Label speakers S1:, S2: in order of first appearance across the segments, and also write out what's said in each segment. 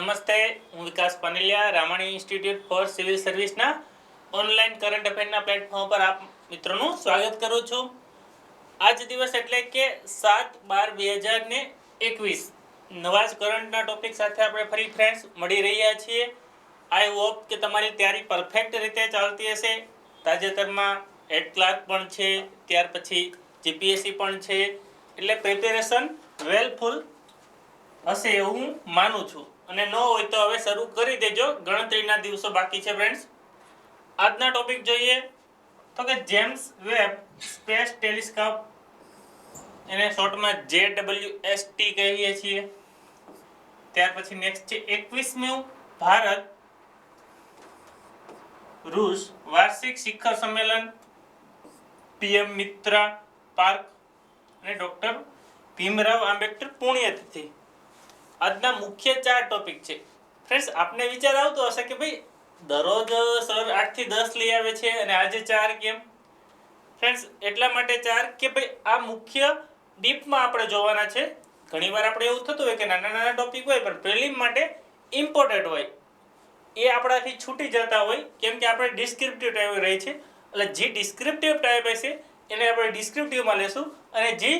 S1: નમસ્તે, હું Vikas Paneliya Ramani institute for civil સર્વિસના ઓનલાઈન કરંટ અફેરના પ્લેટફોર્મ પર આપ મિત્રોનું સ્વાગત કરું છું. આજ દિવસ એટલે કે 7/12/2021 નવા જ કરંટના ટોપિક સાથે આપણે ફરી ફ્રેન્ડ્સ મળી રહ્યા છીએ. આઈ હોપ કે તમારી તૈયારી પરફેક્ટ રીતે ચાલતી હશે. તાજેતરમાં હેડ ક્લાર્ક પણ છે, ત્યાર પછી જીપીએસસી પણ છે, એટલે પ્રિપેરેશન વેલફુલ હશે એવું હું માનું છું. અને ન હોય તો હવે શરૂ કરી દેજો, ગણતરીના દિવસો બાકી છે ફ્રેન્ડ્સ. આજના ટોપિક જોઈએ તો કે જેમ્સ વેબ સ્પેસ ટેલિસ્કોપ, એને શોર્ટમાં JWST કહીએ છીએ. ત્યાર પછી નેક્સ્ટ છે 21મું ભારત રૂસ વાર્ષિક શિખર સંમેલન, PM મિત્રા પાર્ક અને ડોક્ટર ભીમરાવ આંબેડકર પુણ્યતિથિ. આજના મુખ્ય 4 ટોપિક છે ફ્રેન્ડ્સ. આપને વિચાર આવતો હશે કે ભાઈ દરરોજ સર 8 થી 10 લઈ આવે છે અને આજે 4 કેમ? ફ્રેન્ડ્સ એટલા માટે 4 કે ભાઈ આ મુખ્ય ડીપમાં આપણે જોવાના છે. ઘણીવાર આપણે એવું થતું હોય કે નાના નાના ટોપિક હોય પણ પ્રિલિમ માટે ઇમ્પોર્ટન્ટ હોય, એ આપણાથી છૂટી જતા હોય, કેમ કે આપણે ડિસ્ક્રિપ્ટિવ ટાઈપ રહી છે. એટલે જે ડિસ્ક્રિપ્ટિવ ટાઈપ હશે એને આપણે ડિસ્ક્રિપ્ટિવમાં લેશું, અને જે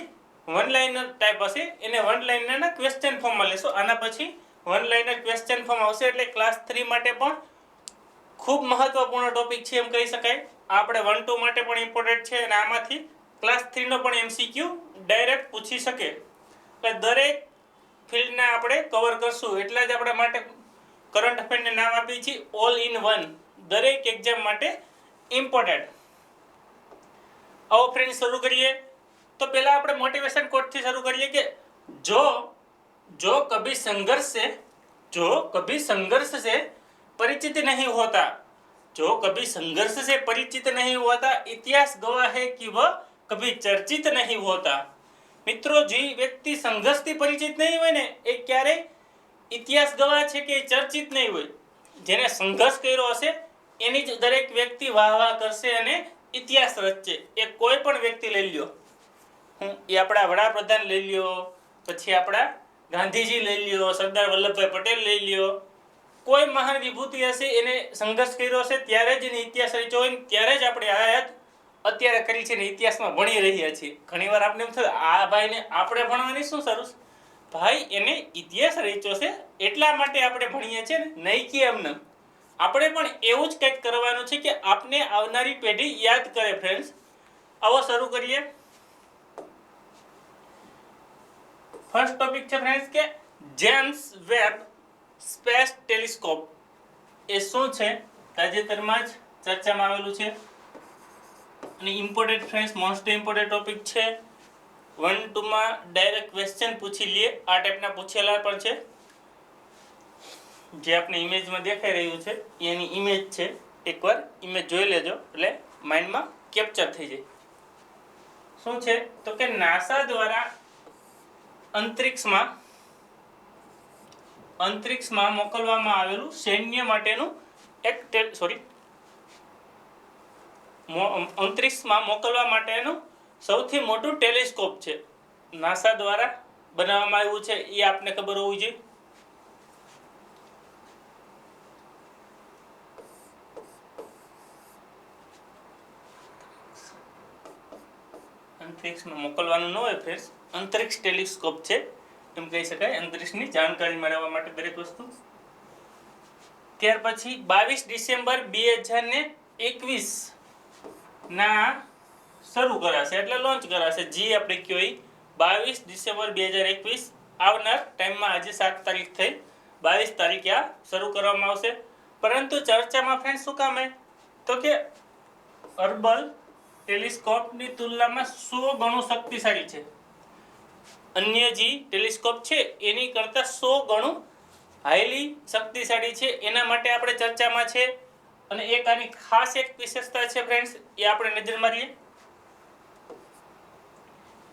S1: વન લાઇનર ટાઈપ હશે એને વન લાઇનરના ક્વેશ્ચન ફોર્મમાં લેશું. આના પછી વન લાઇનર ક્વેશ્ચન ફોર્મ આવશે, એટલે ક્લાસ 3 માટે પણ ખૂબ મહત્વપૂર્ણ ટોપિક છે એમ કહી શકાય. આપણે 1-2 માટે પણ ઇમ્પોર્ટન્ટ છે, અને આમાંથી ક્લાસ 3 નો પણ MCQ ડાયરેક્ટ પૂછી શકે. એટલે દરેક ફિલ્ડના આપણે કવર કરશું. એટલા જ આપણા માટે કરંટ અફેરને નામ આપીએ છીએ ઓલ ઇન વન, દરેક એક્ઝામ માટે ઇમ્પોર્ટન્ટ. આવો ફ્રેન્ડ શરૂ કરીએ. તો પહેલા આપણે મોટિવેશન કોટથી શરૂ કરીએ કે जो कभी संघर्ष से परिचित नहीं होता, जो कभी संघर्ष से परिचित नहीं होता, इतिहास गवाह है कि वह कभी चर्चित नहीं होता. મિત્રો, જે વ્યક્તિ સંઘર્ષથી પરિચિત નહીં હોય ને એ ક્યારેય ઇતિહાસ ગવાહ છે કે ચર્ચિત નહીં હોય. જેને સંઘર્ષ કર્યો હશે એની જ દરેક વ્યક્તિ વાહ વાહ કરશે અને ઇતિહાસ રચશે. એ કોઈ પણ વ્યક્તિ લઈ લ્યો, એ આપણા વડાપ્રધાન લઈ લ્યો, પછી આપણા ગાંધીજી લઈ લ્યો, સરદાર વલ્લભભાઈ પટેલ લઈ લ્યો, કોઈ મહાન વિભૂતિ હશે એને સંઘર્ષ કર્યો હશે ત્યારે જ એને ઇતિહાસ રચ્યો હોય, ત્યારે જ આપણે આયાત અત્યારે કરી છે ને ઇતિહાસમાં ભણી રહ્યા છીએ. ઘણીવાર આપણે એમ થયું આ ભાઈને આપણે ભણવાની શું જરૂર? ભાઈ એને ઇતિહાસ રચ્યો છે એટલા માટે આપણે ભણીએ છીએ ને, નહીં કે એમને. આપણે પણ એવું જ કંઈક કરવાનું છે કે આપને આવનારી પેઢી યાદ કરે. ફ્રેન્ડ્સ આવો શરૂ કરીએ. ફર્સ્ટ ટોપિક છે ફ્રેન્ડ્સ કે જેમ્સ વેબ સ્પેસ ટેલિસ્કોપ એ શું છે? તાજેતરમાં જ ચર્ચામાં આવેલું છે અને important friends, most important topic છે. 1-2 માં ડાયરેક્ટ ક્વેશ્ચન પૂછી લઈએ. આ ટાઈપના પૂછેલા પણ છે. જે આપણે ઇમેજમાં દેખાઈ રહ્યું છે એની ઇમેજ છે. એકવાર ઇમેજ જોઈ લેજો એટલે માઇન્ડમાં કેપ્ચર થઈ જાય. શું છે તો કે નાસા દ્વારા અંતરિક્ષમાં મોકલવામાં આવેલું સૈન્ય માટેનું અંતરિક્ષમાં મોકલવા માટેનું સૌથી મોટું ટેલિસ્કોપ છે. નાસા દ્વારા બનાવવામાં આવ્યું છે, એ આપને ખબર હોવી જોઈએ. અંતરિક્ષમાં મોકલવાનું ન હોય ફ્રેન્ડ્સ, અંતરિક્ષ ટેલિસ્કોપ છે એમ કહી શકાય. અંતરિક્ષની જાણકારી મેળવવા માટે દરેક વસ્તુ. ત્યાર પછી 22 ડિસેમ્બર 2021 ના શરૂ કરાશે, એટલે લોન્ચ કરાશે. જે આપણે કહેવાય 22 ડિસેમ્બર 2021 આવનાર ટાઈમમાં, આજે 7 તારીખ થઈ, 22 તારીખે આ શરૂ કરવામાં આવશે. પરંતુ ચર્ચામાં ફ્રેન્ડ શું કામ હે તો કે હર્બલ ટેલિસ્કોપની તુલનામાં 100 ગણું શક્તિશાળી છે. અન્ય જે ટેલિસ્કોપ છે એની કરતાં 100 ગણું હાઈલી શક્તિશાળી છે. એના માટે આપણે ચર્ચામાં છે. અને એક આની ખાસ એક વિશેષતા છે ફ્રેન્ડ્સ, એ આપણે નજર મારીએ.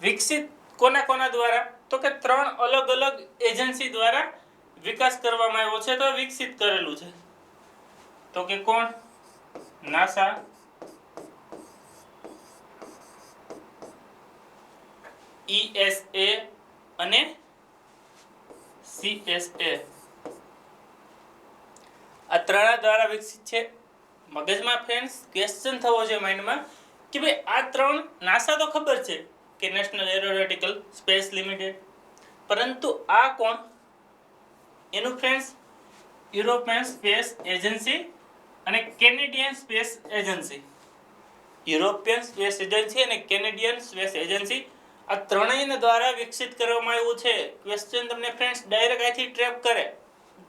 S1: વિકસિત કોના દ્વારા તો કે 3 અલગ અલગ એજન્સી દ્વારા વિકાસ કરવામાં આવ્યો છે. તો વિકસિત કરેલું છે તો કે કોણ? નાસા, ESA અને CSA. આ ત્રણ દ્વારા વિકસિત છે. મગજમાં ફ્રેન્ડ્સ ક્વેશ્ચન થવો જોઈએ માઇન્ડમાં કે ભાઈ આ ત્રણ નાસા તો ખબર છે કે નેશનલ એરોનોટિકલ સ્પેસ લિમિટેડ, પરંતુ આ કોણ? એનું ફ્રેન્ડ્સ યુરોપિયન સ્પેસ એજન્સી અને Canadian space agency. European space agency અને કેનેડિયન સ્પેસ એજન્સી આ ત્રણેયના દ્વારા વિકસિત કરવામાં આવ્યું છે. ક્વેશ્ચન તમને ફ્રેન્ડ્સ ડાયરેક્ટ અહીંથી ટ્રેપ કરે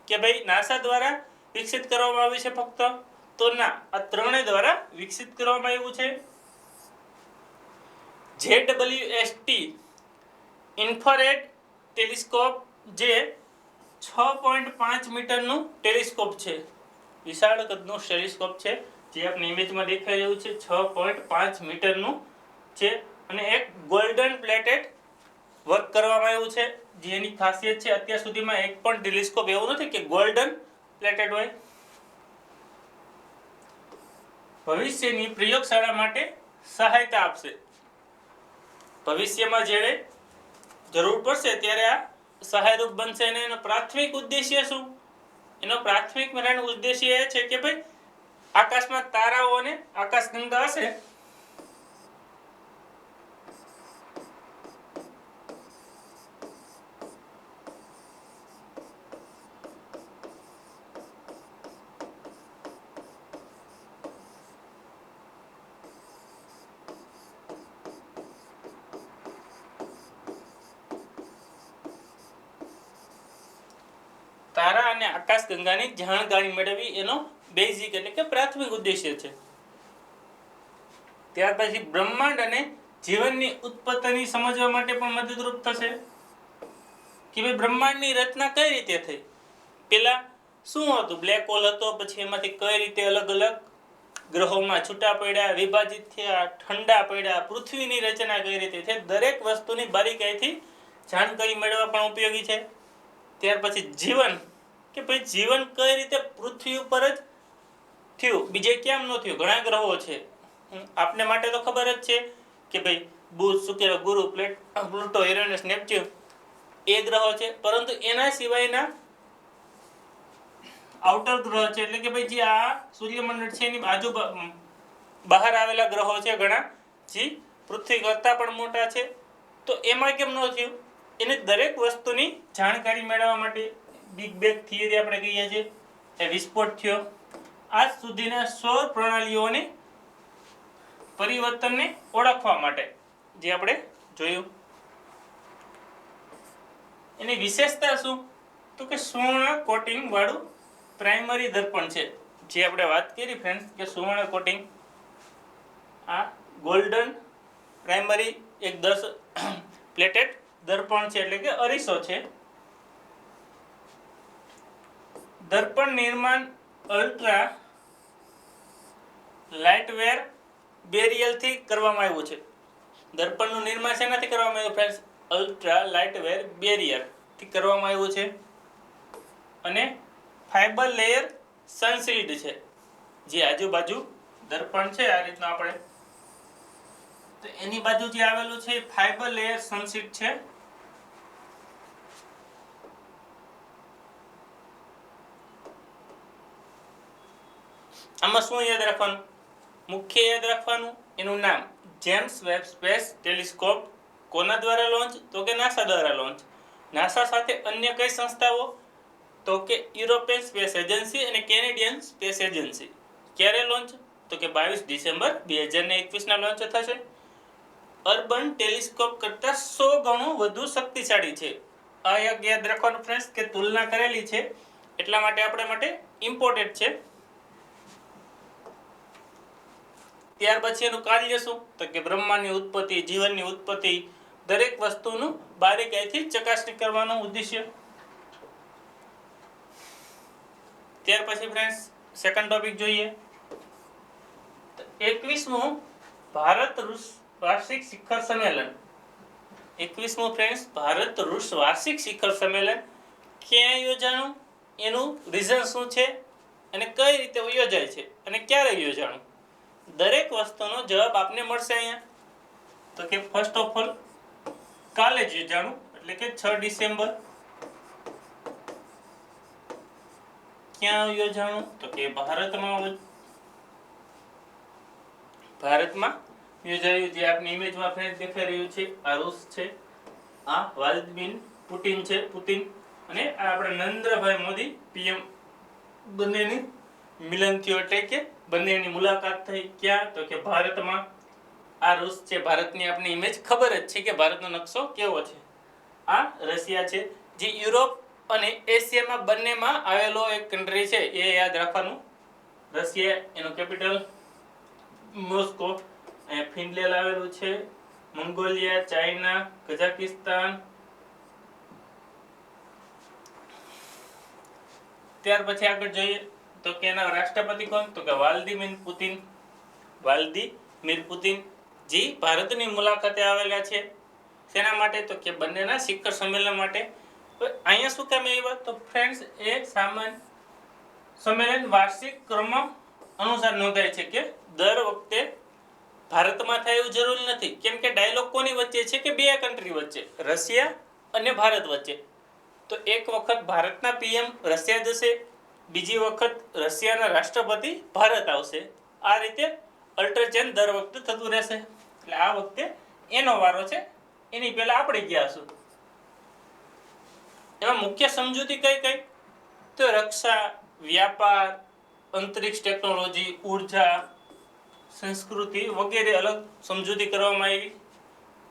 S1: કે ભાઈ નાસા દ્વારા વિકસિત કરવામાં આવ્યું છે ફક્ત, તો ના, આ ત્રણેય દ્વારા વિકસિત કરવામાં આવ્યું છે. JWST ઇન્ફ્રારેડ ટેલિસ્કોપ જે 6.5 મીટરનું ટેલિસ્કોપ છે, વિશાળ કદનું ટેલિસ્કોપ છે, જે આપણે ઇમેજમાં દેખાઈ રહ્યું છે. 6.5 મીટરનું છે અને એક ગોલ્ડન પ્લેટેડ વર્ક કરવામાં આવ્યું છે. જેની ખાસિયત છે અત્યાર સુધીમાં એક પણ ટેલિસ્કોપ એવું નથી કે ગોલ્ડન પ્લેટેડ હોય. ભવિષ્યની પ્રયોગશાળા માટે સહાયતા આપશે. ભવિષ્યમાં જ્યારે જરૂર પડશે ત્યારે આ સહાયરૂપ બનશે. અને એનો પ્રાથમિક ઉદ્દેશ્ય શું? એનો પ્રાથમિક ઉદ્દેશ્ય એ છે કે ભાઈ આકાશમાં તારાઓ અને આકાશગંગા હશે, તારા અને આકાશગંગાની જાણકારી મેળવવી એનો બેઝિક એટલે કે પ્રાથમિક ઉદ્દેશ્ય છે. ત્યાર પછી બ્રહ્માંડ અને જીવનની ઉત્પત્તિની સમજવા માટે પણ મદદરૂપ થશે કે ભાઈ બ્રહ્માંડની રચના કઈ રીતે થઈ, પેલા શું હતું, બ્લેક હોલ હતો, પછી એમાંથી કઈ રીતે અલગ અલગ ગ્રહોમાં છૂટા પડ્યા, વિભાજિત થયા, ઠંડા પડ્યા, પૃથ્વીની રચના કઈ રીતે થઈ, દરેક વસ્તુની બારીકાઈથી જાણકારી મેળવવા પણ ઉપયોગી છે. ત્યાર પછી જીવન કે ભાઈ જીવન કઈ રીતે પૃથ્વી ઉપર જ થયું, બીજે કેમ ન થયું. ઘણા ગ્રહો છે, આપને માટે તો ખબર જ છે કે ભાઈ બુધ, શુક્ર, ગુરુ, પ્લુટો, યુરેનસ, નેપચ્યુન એ ગ્રહો છે, પરંતુ એના સિવાયના આઉટર ગ્રહ છે, એટલે કે ભાઈ જે આ સૂર્યમંડળ છે એની બાજુ બહાર આવેલા ગ્રહો છે ઘણા, જે પૃથ્વી કરતાં પણ મોટા છે, તો એમાં કેમ ન થયું? એને દરેક વસ્તુની જાણકારી મેળવવા માટે બિગ બેંગ થિયરી આપણે કહીએ છીએ, એ વિસ્ફોટ થયો. આજ સુધીના સૌર પ્રણાલીઓને પરિવર્તનને ઓળખવા માટે જે આપણે જોયું. એની વિશેષતા શું? તો કે સુવર્ણ કોટિંગ વાળું પ્રાઇમરી દર્પણ છે, જે આપણે વાત કરી ફ્રેન્ડ્સ કે સુવર્ણ કોટિંગ, આ ગોલ્ડન પ્રાઇમરી એક પ્લેટેડ દર્પણ છે, એટલે કે અરીસો છે. દર્પણ નિર્માણ અલ્ટ્રા લાઇટવેર બેરિયરથી કરવામાં આવ્યું છે. દર્પણનું નિર્માણ શેનાથી કરવામાં આવ્યું ફ્રેન્ડ્સ? અલ્ટ્રા લાઇટવેર બેરિયરથી કરવામાં આવ્યું છે. અને ફાઇબર લેયર સનશીલ્ડ છે, જે આજુબાજુ દર્પણ છે આ રીતનું આપણે, તો એની બાજુ જે આવેલું છે ફાઇબર લેયર સનશીલ્ડ છે. આમાં શું યાદ રાખવાનું? મુખ્ય યાદ રાખવાનું એનું નામ, જેમ્સ વેબ સ્પેસ ટેલિસ્કોપ. કોના દ્વારા લોન્ચ? તો કે નાસા દ્વારા લોન્ચ. નાસા સાથે અન્ય કઈ સંસ્થાઓ? તો કે યુરોપિયન સ્પેસ એજન્સી અને કેનેડિયન સ્પેસ એજન્સી. ક્યારે લોન્ચ? તો કે 22 ડિસેમ્બર 2021 લોન્ચ થશે. અર્બન ટેલિસ્કોપ કરતાં 100 ગણું વધુ શક્તિશાળી છે. આ યાદ રાખવાનું ફ્રેન્ડ્સ કે તુલના કરેલી છે એટલા માટે આપણે માટે ઇમ્પોર્ટન્ટ છે. ત્યાર પછી એનું કાર્ય શું? તો કે બ્રહ્માંડની ઉત્પત્તિ, જીવનની ઉત્પત્તિ, દરેક વસ્તુનું બારીકાઈથી ચકાસણી કરવાનો ઉદ્દેશ્ય. ત્યાર પછી ફ્રેન્ડ્સ સેકન્ડ ટોપિક જોઈએ. 21મું ભારત રૂસ વાર્ષિક શિખર સંમેલન. 21મું ફ્રેન્ડ્સ ભારત રૂસ વાર્ષિક શિખર સંમેલન ક્યાં યોજાણું, એનું રીઝન શું છે અને કઈ રીતે યોજાય છે અને ક્યારે યોજાણું, દરેક વસ્તુનો જવાબ આપને મળશે અહીંયા. તો કે ફર્સ્ટ ઓફ ઓલ કાલે જ યોજાણું, એટલે કે 6 ડિસેમ્બર. ક્યાં યોજાણું? તો કે ભારતમાં યોજાયું. જે આપની ઇમેજમાં ફ્રેન્ડ દેખાઈ રહ્યું છે આ રૂસ છે, આ વ્લાદિમીર પુટિન છે, અને આ આપણા નરેન્દ્રભાઈ મોદી પીએમ, બંનેની મિલન થયું એટલે કે બંનેની મુલાકાત થઈ. ક્યાં? તો કે ભારતમાં. આ રૂસ છે, ભારતની આપની ઇમેજ ખબર જ છે કે ભારતનો નકશો કેવો છે. આ રશિયા છે, જે યુરોપ અને એશિયામાં બંનેમાં આવેલો એક કન્ટ્રી છે, એ યાદ રાખવાનું. રશિયા, એનું કેપિટલ મોસ્કો. ફિનલેન્ડ આવેલું છે, મંગોલિયા, ચાઇના, કઝાકિસ્તાન. ત્યાર પછી આગળ જોઈએ તો કે એના રાષ્ટ્રપતિ કોણ? તો કે વ્લાદિમીર પુતિન, જે ભારતની મુલાકાતે આવેલા છે. શેના માટે? તો કે બંનેના શિખર સંમેલન માટે. તો અહીંયા શું કામ આવ્યા? તો ફ્રેન્ડ્સ, એ સામાન્ય સંમેલન વાર્ષિક ક્રમ અનુસાર નોંધાય છે કે દર વખતે ભારતમાં થાય એવું જરૂરી નથી. કેમ કે ડાયલોગ કોની વચ્ચે છે? કે બે કન્ટ્રી વચ્ચે, રશિયા અને ભારત વચ્ચે. તો એક વખત ભારતના પીએમ રશિયા જશે, બીજી વખત રશિયાના રાષ્ટ્રપતિ ભારત આવશે. આ રીતે અલ્ટરચેન્જ દર વખતે થતું રહેશે. એટલે આ વખતે એનો વારો છે, એની પહેલા આપણે ગયા હશું. એમાં મુખ્ય સમજૂતી કઈ કઈ? તો રક્ષા, વ્યાપાર, અંતરિક્ષ ટેકનોલોજી, ઉર્જા, સંસ્કૃતિ વગેરે અલગ સમજૂતી કરવામાં આવી.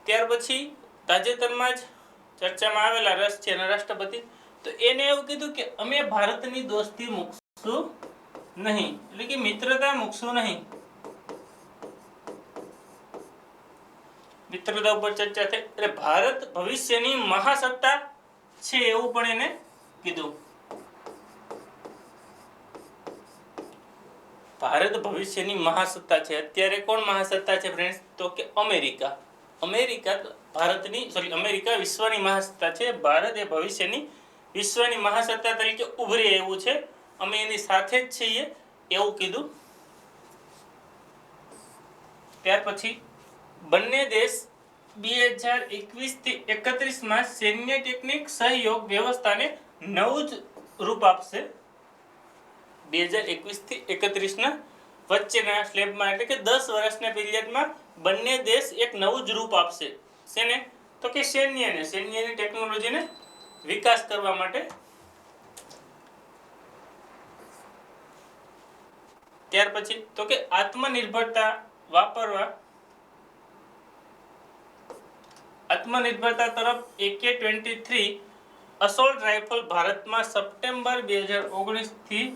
S1: ત્યાર પછી તાજેતરમાં જ ચર્ચામાં આવેલા રશિયાના રાષ્ટ્રપતિ, તો એને એવું કીધું કે અમે ભારતની દોસ્તી મૂકશું નહીં, એટલે કે મિત્રતા મૂકશું નહીં. મિત્રતા ઉપર ચર્ચા થઈ. એટલે ભારત ભવિષ્યની મહાસત્તા છે એવું પણ એને કીધું. ભારત ભવિષ્યની મહાસત્તા છે. અત્યારે કોણ મહાસત્તા છે ફ્રેન્ડ્સ? તો કે અમેરિકા. અમેરિકા વિશ્વની મહાસત્તા છે. ભારત એ ભવિષ્યની વિશ્વની મહાસત્તા તરીકે ઉભરી આવ્યું છે. અમે એની સાથે જ છીએ એવું કીધું. ત્યાર પછી બંને દેશ 2021 થી 31 સૈન્ય ટેકનિક સહયોગ વ્યવસ્થાને નવું જ રૂપ આપશે. 2021 થી 31 વચ્ચેના સ્લેબમાં, એટલે કે 10 વર્ષના પીરિયડમાં બંને દેશ એક નવું જ રૂપ આપશે. શેને? તો કે સૈન્યની ટેકનોલોજીને વિકાસ કરવા માટે. ત્યાર પછી તો કે આત્મનિર્ભરતા તરફ AK-23 અસોલ્ટ રાઇફલ ભારતમાં સપ્ટેમ્બર 2019 થી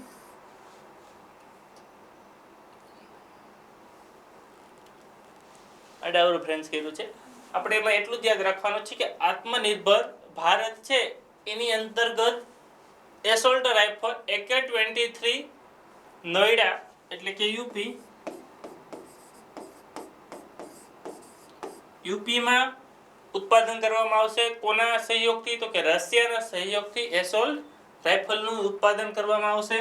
S1: અડાવરું ફ્રેન્ડ્સ કર્યું છે. આપણે એમાં એટલું જ યાદ રાખવાનું છે કે આત્મનિર્ભર ભારત છે એની અંતર્ગત એસોલ્ટ રાઇફલ AK-23 નોઈડા, એટલે કે યુપીમાં ઉત્પાદન કરવામાં આવશે. કોના સહયોગથી? તો કે રશિયાના સહયોગથી એસોલ્ટ રાઇફલનું ઉત્પાદન કરવામાં આવશે.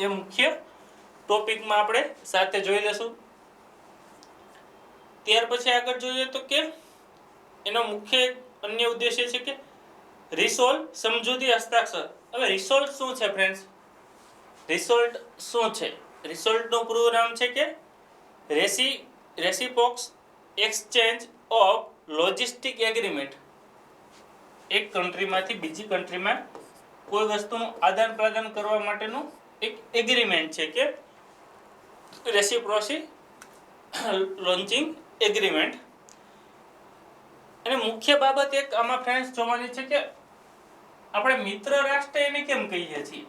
S1: એ મુખ્ય ટોપિકમાં આપણે સાથે જોઈ લેશું. ત્યાર પછી આગળ જોઈએ તો કે એનો મુખ્ય અન્ય ઉદ્દેશ્ય છે કે રિસોલ્ટ સમજૂતી હસ્તાક્ષર. હવે રિસોલ્ટ શું છે ફ્રેન્ડ્સ? રિસોલ્ટનું પૂરું નામ છે કે રેસિપ્રોક્સ એક્સચેન્જ ઓફ લોજિસ્ટિક એગ્રીમેન્ટ. એક કન્ટ્રીમાંથી બીજી કન્ટ્રીમાં કોઈ વસ્તુનું આદાન પ્રદાન કરવા માટેનું એક એગ્રીમેન્ટ છે કે રેસિપ્રોસી લોન્ચિંગ એગ્રીમેન્ટ. અને મુખ્ય બાબત એક આમાં ફ્રેન્ડ્સ જોવાની છે કે આપણે મિત્ર રાષ્ટ્ર એને કેમ કહીએ છીએ?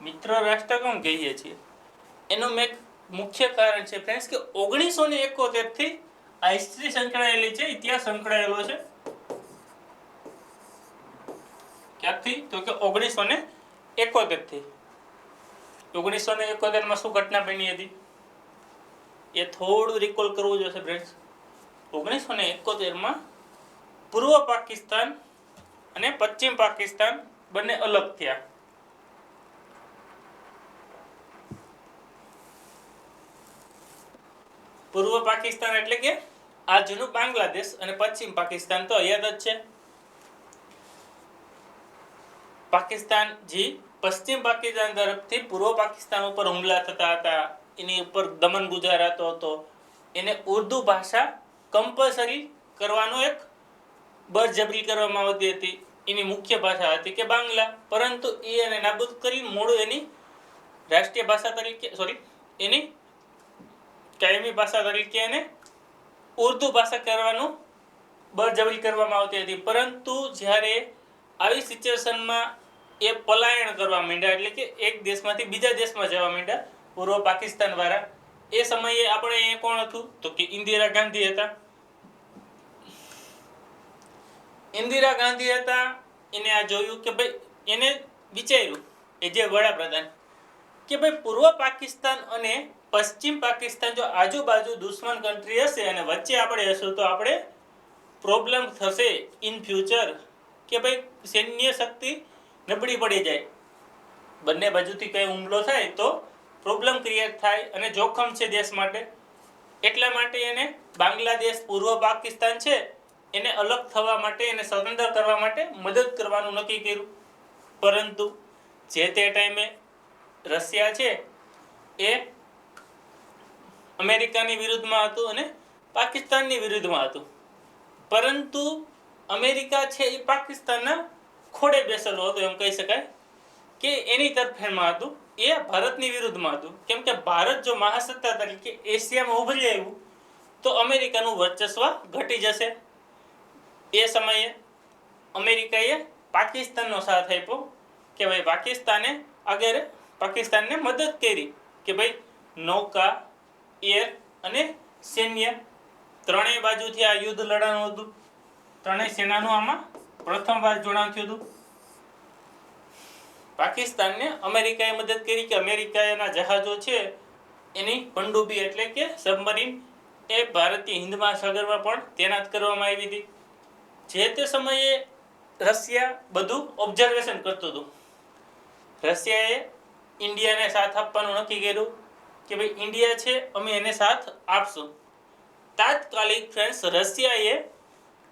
S1: મિત્ર રાષ્ટ્ર કેમ કહીએ છીએ? એનું મેં મુખ્ય કારણ છે ફ્રેન્ડ્સ કે 1971 થી આ હિસ્ટ્રી સંકળાયેલી છે, ઇતિહાસ સંકળાયેલો છે. ક્યાંથી? તો કે 1971 થી. 1971 માં શું ઘટના બની હતી એ થોડું રિકોલ કરવું જોઈશે ફ્રેન્ડ્સ. 1971 માં પૂર્વ પાકિસ્તાન અને પશ્ચિમ પાકિસ્તાન બંને અલગ થયા. પૂર્વ પાકિસ્તાન એટલે કે આજનું બાંગ્લાદેશ, અને પશ્ચિમ પાકિસ્તાન તો યાદ જ છે. પાકિસ્તાન જે પશ્ચિમ પાકિસ્તાન તરફથી પૂર્વ પાકિસ્તાન ઉપર હુમલા થતા હતા, એની ઉપર દમન ગુજારાતો હતો, એને ઉર્દુ ભાષા કમ્પલસરી કરવાનો એક બળજબરી કરવામાં આવતી હતી. એની મુખ્ય ભાષા હતી કે બાંગ્લા, પરંતુ એને નાબૂદ કરી મૂળ એની રાષ્ટ્રીય ભાષા તરીકે એની કાયમી ભાષા તરીકે એને ઉર્દુ ભાષા કરવાનું બળજબરી કરવામાં આવતી હતી. પરંતુ જ્યારે આવી સિચ્યુએશનમાં એ પલાયન કરવા માંડ્યા, એટલે કે એક દેશમાંથી બીજા દેશમાં જવા માંડ્યા પૂર્વ પાકિસ્તાન વાળા, એ સમયે આપણે અહીંયા કોણ હતું તો કે ઇન્દિરા ગાંધી હતા. ઇન્દિરા ગાંધી હતા. એને આ જોયું કે ભાઈ, એને વિચાર્યું એ જે વડાપ્રધાન કે ભાઈ પૂર્વ પાકિસ્તાન અને પશ્ચિમ પાકિસ્તાન જો આજુબાજુ દુશ્મન કન્ટ્રી હશે અને વચ્ચે આપણે હશું તો આપણે પ્રોબ્લેમ થશે ઇન ફ્યુચર, કે ભાઈ સૈન્ય શક્તિ નબળી પડી જાય, બંને બાજુથી કઈ હુમલો થાય તો પ્રોબ્લેમ ક્રિએટ થાય અને જોખમ છે દેશ માટે. એટલા માટે એને બાંગ્લાદેશ પૂર્વ પાકિસ્તાન છે એને અલગ થવા માટે, એને સ્વતંત્ર કરવા માટે મદદ કરવાનું નક્કી કર્યું. પરંતુ જે તે ટાઈમે રશિયા છે એ અમેરિકાની વિરુદ્ધમાં હતું અને પાકિસ્તાનની વિરુદ્ધમાં હતું. પરંતુ અમેરિકા છે એ પાકિસ્તાનના ખોડે બેસેલો હતો, એમ કહી શકાય કે એની તરફેણમાં હતું, એ ભારતની વિરુદ્ધમાં હતું. કેમ કે ભારત જો મહાસત્તા તરીકે એશિયામાં ઉભરી આવ્યું તો અમેરિકાનું વર્ચસ્વ ઘટી જશે. એ સમયે અમેરિકાએ પાકિસ્તાનનો સાથ આપ્યો કે ભાઈ પાકિસ્તાનને મદદ કરી કે ભાઈ નૌકા, એર અને સૈન્ય ત્રણેય બાજુથી આ યુદ્ધ લડાનું હતું. ત્રણેય સેનાનું આમાં પ્રથમવાર જોડાણ થયું હતું. પાકિસ્તાનને અમેરિકાએ મદદ કરી કે અમેરિકાના જહાજો છે એની પનડુબ્બી એટલે કે સબમરીન એ ભારતીય હિન્દ મહાસાગરમાં પણ તૈનાત કરવામાં આવી હતી. જે તે સમયે રશિયા બધું ઓબ્ઝર્વેશન કરતું હતું. રશિયાએ ઇન્ડિયાને સાથ આપવાનું નક્કી કર્યું કે ભાઈ ઇન્ડિયા છે અમે એને સાથ આપશું. તાત્કાલિક ફ્રેન્ડ્સ રશિયાએ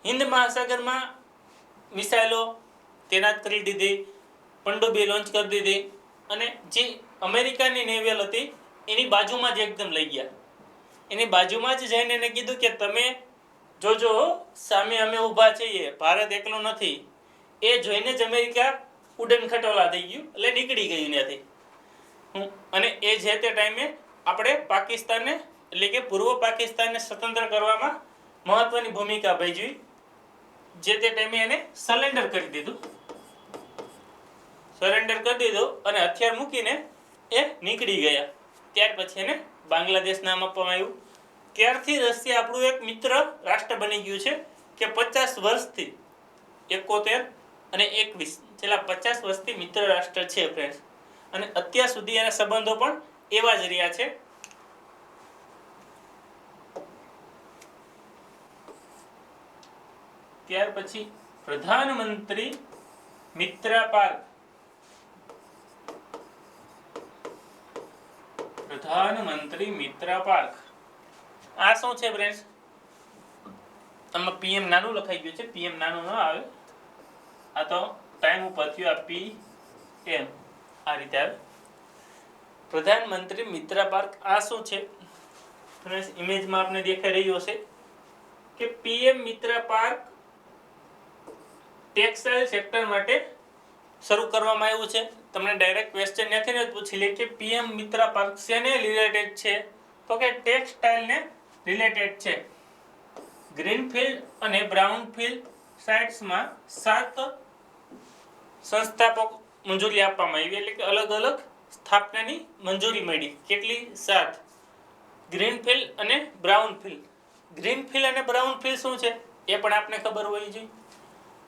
S1: હિન્દ મહાસાગરમાં મિસાઇલો તૈનાત કરી દીધી, પનડુબ્બી લોન્ચ કરી દીધી અને જે અમેરિકાની નેવલ હતી એની બાજુમાં જ એકદમ લઈ ગયા. એની બાજુમાં જ જઈને એને કીધું કે તમે જોજો સામે અમે ઊભા છીએ, ભારત એકલો નથી. એ જોઈને જ અમેરિકા ઉડન ખટોલા થઈ ગયું, એટલે નીકળી ગયું ત્યાંથી. અને એ જે તે ટાઈમે આપણે પાકિસ્તાનને એટલે કે પૂર્વ પાકિસ્તાનને સ્વતંત્ર કરવામાં મહત્વની ભૂમિકા ભજવી. જે તે ટાઈમે એને સરેન્ડર કરી દીધું અને હથિયાર મૂકીને એ નીકળી ગયા. ત્યાર પછી એને બાંગ્લાદેશ નામ આપવામાં આવ્યું. ત્યારથી રશિયા આપણું એક મિત્ર રાષ્ટ્ર બની ગયું છે કે 50 વર્ષથી 71 અને 21 છેલ્લા 50 વર્ષથી મિત્ર રાષ્ટ્ર છે ફ્રેન્ડ્સ. અને અત્યાર સુધી એના સંબંધો પણ એવા જ રહ્યા છે. ત્યાર પછી પ્રધાનમંત્રી મિત્ર પાર્ક. પ્રધાનમંત્રી મિત્ર પાર્ક આ શું છે ફ્રેન્ડ્સ? આમાં પીએમ નાનું લખાઈ ગયું છે, પીએમ નાનું ન આવે, આ તો ટાઈમ ઉપર થયું. આ પીએમ આ રીતે આવે. પ્રધાનમંત્રી મિત્ર પાર્ક આ શું છે ફ્રેન્ડ્સ? ઇમેજમાં આપને દેખાઈ રહ્યું હશે કે પીએમ મિત્ર પાર્ક ટેક્સટાઇલ સેક્ટર માટે શરૂ કરવામાં આવ્યું છે. તમને ડાયરેક્ટ ક્વેશ્ચન નથી ને પૂછી લે કે પીએમ મિત્ર પાર્ક શેને રિલેટેડ છે, તો કે ટેક્સટાઇલને રિલેટેડ છે. ગ્રીનફિલ્ડ અને બ્રાઉનફિલ્ડ સાઇટ્સમાં 7 સંસ્થાપક મંજૂરી આપવામાં આવી, એટલે કે અલગ અલગ સ્થાપનાની મંજૂરી મળી. કેટલી? 7. ગ્રીનફિલ્ડ અને બ્રાઉનફિલ્ડ. ગ્રીનફિલ્ડ અને બ્રાઉનફિલ્ડ શું છે એ પણ આપને ખબર હોવી જોઈએ.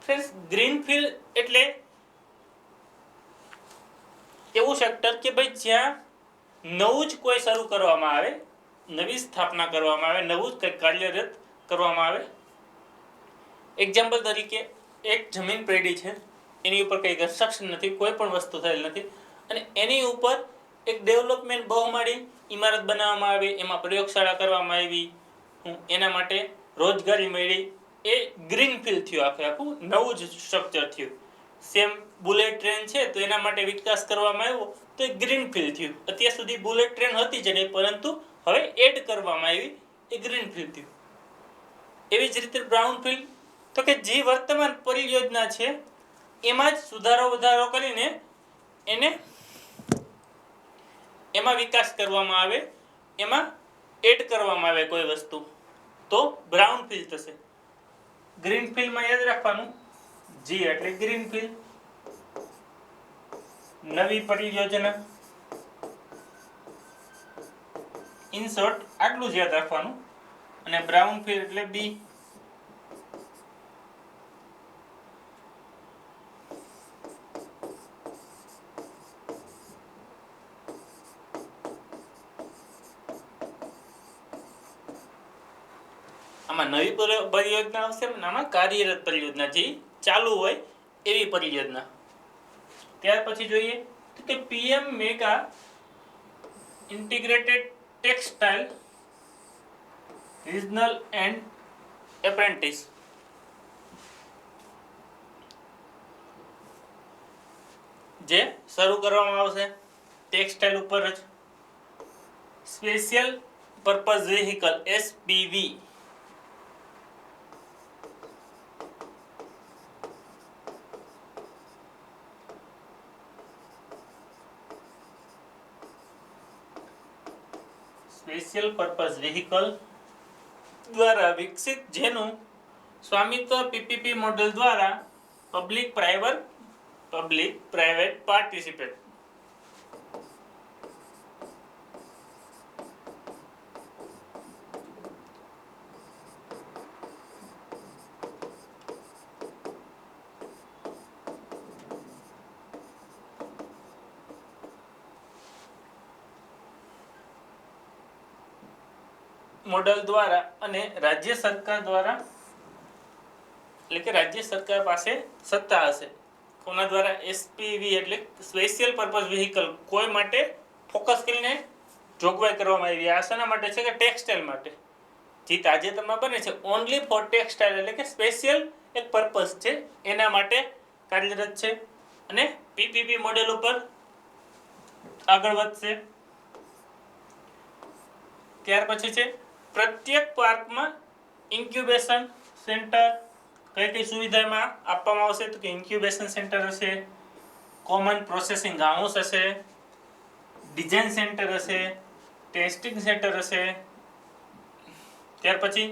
S1: ફ્રેન્ડ્સ, ગ્રીનફિલ્ડ એટલે એવું સેક્ટર કે ભાઈ જ્યાં નવું જ કોઈ શરૂ કરવામાં આવે, નવી સ્થાપના કરવામાં આવે, નવું જ કંઈક કાર્યરત કરવામાં આવે. એક્ઝામ્પલ તરીકે એક જમીન પેઢી છે, એની ઉપર કંઈ કન્સ્ટ્રક્શન નથી, કોઈ પણ વસ્તુ થયેલ નથી, અને એની ઉપર એક ડેવલપમેન્ટ બહુમાળી ઇમારત બનાવવામાં આવી, એમાં પ્રયોગશાળા કરવામાં આવી, એના માટે રોજગારી મળી. એ ગ્રીનફિલ્ડ થયું, આખું નવું જ સ્ટ્રક્ચર થયું. સેમ બુલેટ ટ્રેન છે તો એના માટે વિકાસ કરવામાં આવ્યો તો એ ગ્રીનફિલ્ડ થયું. અત્યાર સુધી બુલેટ ટ્રેન હતી જ નહીં, પરંતુ હવે એડ કરવામાં આવી એ ગ્રીનફિલ્ડ થયું. એવી જ રીતે બ્રાઉનફિલ્ડ તો કે જે વર્તમાન પરિયોજના છે એમાં જ સુધારો વધારો કરીને એને એમાં વિકાસ કરવામાં આવે, એમાં એડ કરવામાં આવે કોઈ વસ્તુ, તો બ્રાઉનફિલ્ડ થશે. ગ્રીનફિલ્ડમાં યાદ રાખવાનું જી એટલે ગ્રીનફિલ્ડ, નવી પરિયોજના. ઇન શોર્ટ આટલું જ યાદ રાખવાનું. અને બ્રાઉનફિલ્ડ એટલે બી. આમાં નવી પરિયોજના આવશે, આમાં કાર્યરત પરિયોજના જે ચાલુ હોય એવી પરિયોજના. ત્યાર પછી જોઈએ કે PM mega integrated textile regional and apprentice. જે શરૂ કરવામાં આવશે ટેક્સટાઇલ ઉપર જ. Special purpose vehicle SPV. Special purpose vehicle દ્વારા વિકસિત, જેનું સ્વામિત્વ પીપીપી મોડેલ દ્વારા પબ્લિક પ્રાઇવેટ પાર્ટિસિપેટ. મોડલ દ્વારા અને રાજ્ય સરકાર દ્વારા, એટલે કે રાજ્ય સરકાર પાસે સત્તા હશે. કોના દ્વારા? એસપીવી એટલે સ્પેશિયલ પર્પઝ વેહિકલ. કોઈ માટે ફોકસ કરીને જોગવાઈ કરવામાં આવી. આ શાના માટે છે? કે ટેક્સટાઇલ માટે. જે તાજેતરમાં બને છે ઓનલી ફોર ટેક્સટાઇલ, એટલે કે સ્પેશિયલ એક પર્પઝ છે એના માટે કાર્યરત છે. અને પીપીપી મોડેલ ઉપર આગળ વધશે. ત્યાર પછી છે પ્રત્યેક પાર્કમાં ઇન્ક્યુબેશન સેન્ટર. કઈ કઈ સુવિધામાં આપવામાં આવશે? તો કે ઇન્ક્યુબેશન સેન્ટર હશે, કોમન પ્રોસેસિંગ હાઉસ હશે, ડિઝાઇન સેન્ટર હશે, ટેસ્ટિંગ સેન્ટર હશે. ત્યાર પછી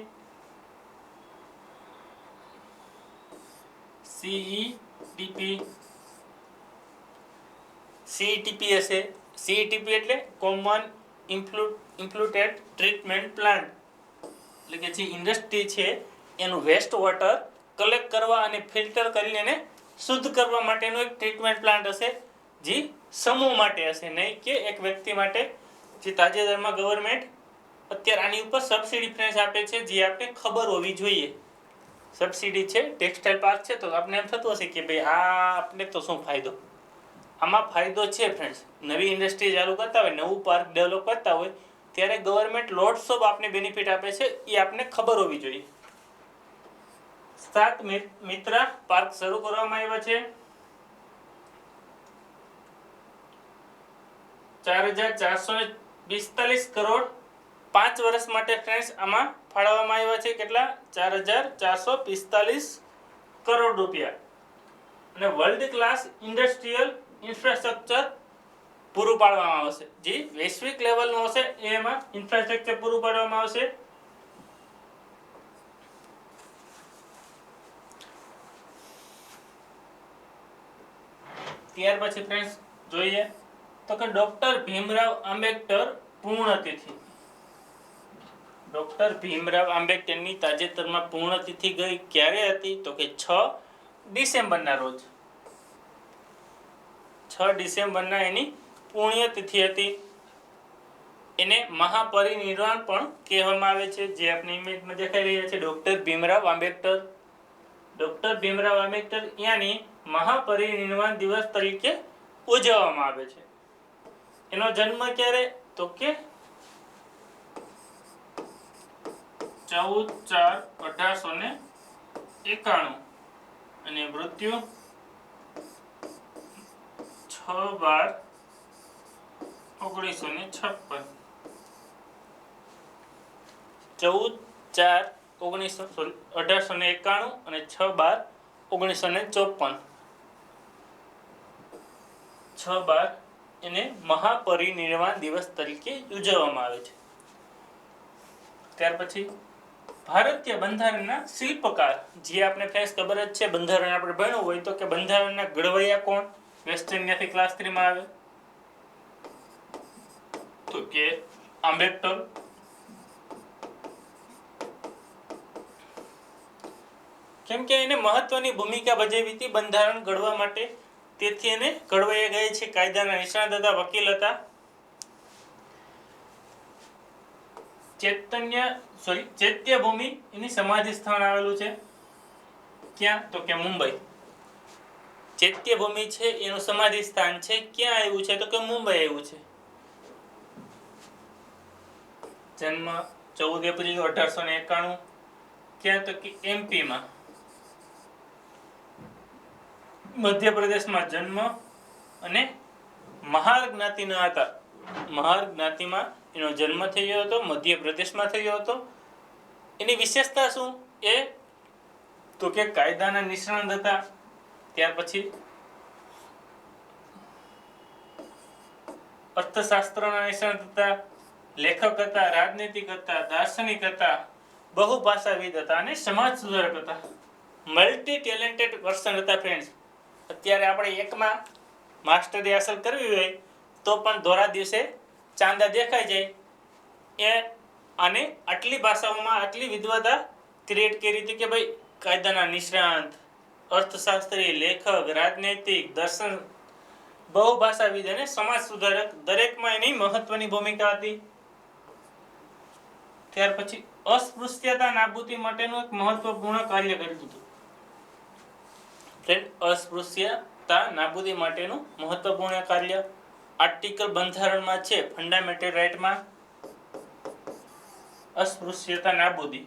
S1: સીઈટીપી હશે. સીઈટીપી એટલે કોમન ઇન્ફ્લુટેડ ટ્રીટમેન્ટ પ્લાન્ટ, એટલે કે જે ઇન્ડસ્ટ્રી છે એનું વેસ્ટ વોટર કલેક્ટ કરવા અને ફિલ્ટર કરીને એને શુદ્ધ કરવા માટેનો એક ટ્રીટમેન્ટ પ્લાન્ટ હશે, જે સમૂહ માટે હશે, નહીં કે એક વ્યક્તિ માટે. જે તાજેતરમાં ગવર્મેન્ટ અત્યારે આની ઉપર સબસિડી ફ્રેન્સ આપે છે, જે આપણે ખબર હોવી જોઈએ. સબસિડી છે, ટેક્સટાઇલ પાર્ક છે, તો આપણે એમ થતું હશે કે ભાઈ આ આપણે તો શું ફાયદો? આમાં ફાયદો છે ફ્રેન્ડ્સ. નવી ઇન્ડસ્ટ્રી ચાલુ કરતા હોય, નવું પાર્ક ડેવલપ કરતા હોય ત્યારે ગવર્મેન્ટ લોટ્સ ઓફ આપને બેનિફિટ આપે છે, એ આપને ખબર હોવી જોઈએ. 7 મિત્રા પાર્ક શરૂ કરવામાં આવ્યા છે. 4,445 કરોડ 5 વર્ષ માટે ફ્રેન્ડ્સ આમાં ફાળવવામાં આવ્યા છે. કેટલા? 4,445 કરોડ રૂપિયા. અને વર્લ્ડ ક્લાસ ઇન્ડસ્ટ્રીયલ ઇન્ફ્રાસ્ટ્રક્ચર પૂરું પાડવામાં આવશે. જે વૈશ્વિક લેવલનું હશે એમાં ઇન્ફ્રાસ્ટ્રક્ચર પૂરું પાડવામાં આવશે. ત્યાર પછી ફ્રેન્ડ્સ જોઈએ તો કે ડોક્ટર ભીમરાવ આંબેડકર પૂર્ણતિથિ. ડોક્ટર ભીમરાવ આંબેડકરની તાજેતરમાં પૂર્ણતિથિ ગઈ. ક્યારે હતી? તો કે 6 ડિસેમ્બરના રોજ. 6 ડિસેમ્બરના એની પુણ્યતિથિ હતી. એને મહાપરિનિર્વાણ પણ કહેવામાં આવે છે. જે આપણે ઇમેજમાં દેખાઈ રહ્યા છે ડોક્ટર ભીમરાવ આંબેડકર. ડોક્ટર ભીમરાવ આંબેડકર ત્યાંની મહાપરિનિર્વાણ દિવસ તરીકે ઉજવવામાં આવે છે. એનો જન્મ ક્યારે? તો કે 14/4/1891 અને મૃત્યુ 6/12/1956, 14/4/1891 અને 6/12/1954. 6/12 એને મહાપરિનિર્વાણ દિવસ તરીકે ઉજવવામાં આવે છે. ત્યાર પછી ભારતીય બંધારણના શિલ્પકાર, જે આપણે ફ્રેન્ડ્સ ખબર જ છે, બંધારણ આપણે ભણ્યું હોય તો કે બંધારણના ઘડવૈયા કોણ? વેસ્ટ ઇન્ડિયાથી ક્લાસ 3 માં આવે તો કે આંબેડકર. કેમ કે એને મહત્વની ભૂમિકા ભજવી હતી બંધારણ ઘડવા માટે, તેથી એને ઘડવૈયા કહે છે. કાયદાના નિષ્ણાત હતા, વકીલ હતા. ચૈત્યભૂમિ એની સમાધિ સ્થાન આવેલું છે. ક્યાં? તો કે મુંબઈ. ચૈત્યભૂમિ છે એનું સમાધિ સ્થાન છે, ક્યાં આવ્યું છે? તો કે મુંબઈ આવ્યું છે. જન્મ 14 એપ્રિલ 1891. ક્યાં? તો કે MP માં. મધ્યપ્રદેશમાં જન્મ અને મહાર જ્ઞાતિના હતા. મહાર જ્ઞાતિમાં એનો જન્મ થયો હતો, મધ્યપ્રદેશમાં થયો હતો. એની વિશેષતા શું? એ તો કે કાયદાના નિષ્ણાત હતા. ત્યાર પછી અર્થશાસ્ત્રના નિષ્ણાત હતા, લેખક હતા, રાજનીતિક હતા, દાર્શનિક હતા, બહુભાષાવિદ હતા અને સમાજ સુધારક હતા. મલ્ટી ટેલેન્ટેડ પર્સન હતા ફ્રેન્ડ્સ. અત્યારે આપણે એકમાં માસ્ટરી હાંસલ કરવી હોય તો પણ ધોરા દિવસે ચાંદા દેખાઈ જાય. એ આને આટલી ભાષાઓમાં આટલી વિદ્વતા ક્રિએટ કરી હતી કે ભાઈ કાયદાના નિષ્ણાત, અર્થશાસ્ત્રી, લેખક, રાજનૈતિક, દર્શન, બહુભાષાવિદ અને સમાજ સુધારક, દરેકમાં એની મહત્વની ભૂમિકા હતી. ત્યાર પછી અસ્પૃશ્યતા નાબૂદી માટેનું એક મહત્વપૂર્ણ કાર્ય કર્યું હતું. અસ્પૃશ્યતા નાબૂદી માટેનું મહત્વપૂર્ણ કાર્ય આર્ટિકલ બંધારણમાં છે, ફંડામેન્ટલ રાઇટમાં અસ્પૃશ્યતા નાબૂદી.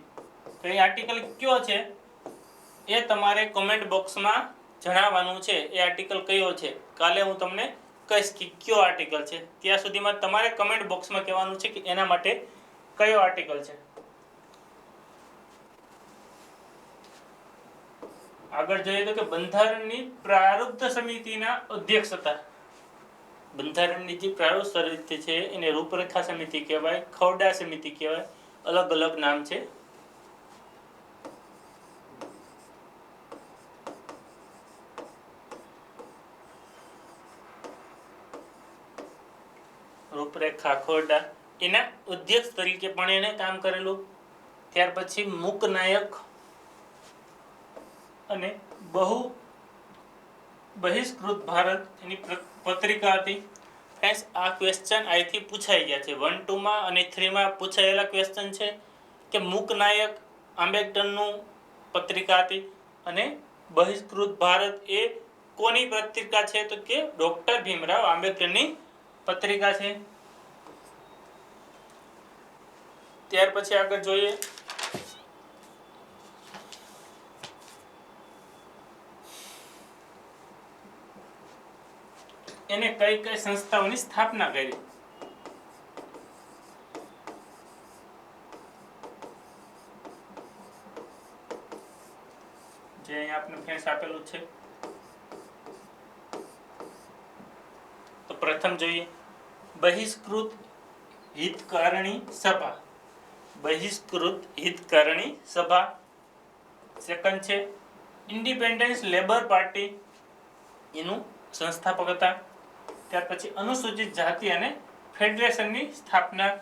S1: તો એ આર્ટિકલ કયો છે એ તમારે કમેન્ટ બોક્સમાં જણાવવાનું છે. એ આર્ટિકલ કયો છે? કાલે હું તમને કહીશ કે કયો આર્ટિકલ છે. ત્યાં સુધીમાં તમારે કમેન્ટ બોક્સમાં કહેવાનું છે કે એના માટે કયો આર્ટિકલ છે. આગળ જોઈએ તો કે બંધારણની પ્રારૂપ્ત સમિતિના અધ્યક્ષ હતા. બંધારણની જે પ્રારૂપ સમિતિ છે એને રૂપરેખા સમિતિ કહેવાય, ખરડા સમિતિ કહેવાય, અલગ અલગ નામ છે. રૂપરેખા, ખરડા, એના અધ્યક્ષ તરીકે પણ એને કામ કરેલું. ત્યાર પછી મૂકનાયક અને બહિષ્કૃત ભારત એની પત્રિકા હતી. ફ્રેન્ડ્સ, આ ક્વેશ્ચન અહીંથી પૂછાઈ ગયા છે. 1, 2 માં અને 3 માં પૂછાયેલા ક્વેશ્ચન છે કે મૂકનાયક આંબેડકરનું પત્રિકા હતી અને બહિષ્કૃત ભારત એ કોની પત્રિકા છે? તો કે ડોક્ટર ભીમરાવ આંબેડકરની પત્રિકા છે. ત્યાર પછી આગળ જોઈએ એને કઈ કઈ સંસ્થાઓની સ્થાપના કરી. જે અહીંયા આપણે ફ્રેન્ડ્સ આપેલું છે. તો પ્રથમ જોઈએ બહિષ્કૃત હિતકારણી સભા. બહિષ્કૃત હિતકારણી સભા. સેકન્ડ છે ઇન્ડિપેન્ડન્સ લેબર પાર્ટી, એનું સંસ્થાપક હતા. ત્યાર પછી અનુસૂચિત જાતિ અને ફેડરેશનની સ્થાપના.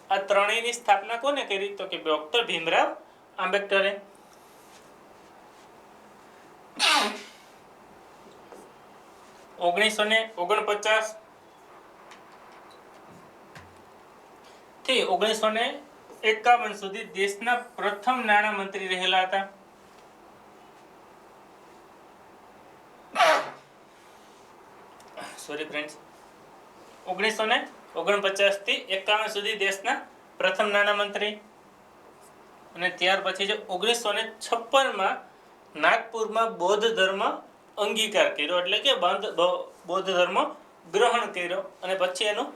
S1: આ ત્રણેયની સ્થાપના કોને કરી? તો કે ડોક્ટર ભીમરાવ આંબેડકરે. $1949 થી 1951 સુધી દેશના પ્રથમ નાણામંત્રી રહેલા હતા. સોરી ફ્રેન્ડ્સ, 1949 થી 51 સુધી દેશના પ્રથમ નાણામંત્રી. અને ત્યાર પછી જે 1956 માં નાગપુરમાં બૌદ્ધ ધર્મ અંગીકાર કર્યો, એટલે કે બૌદ્ધ ધર્મ ગ્રહણ કર્યો અને પછી એનું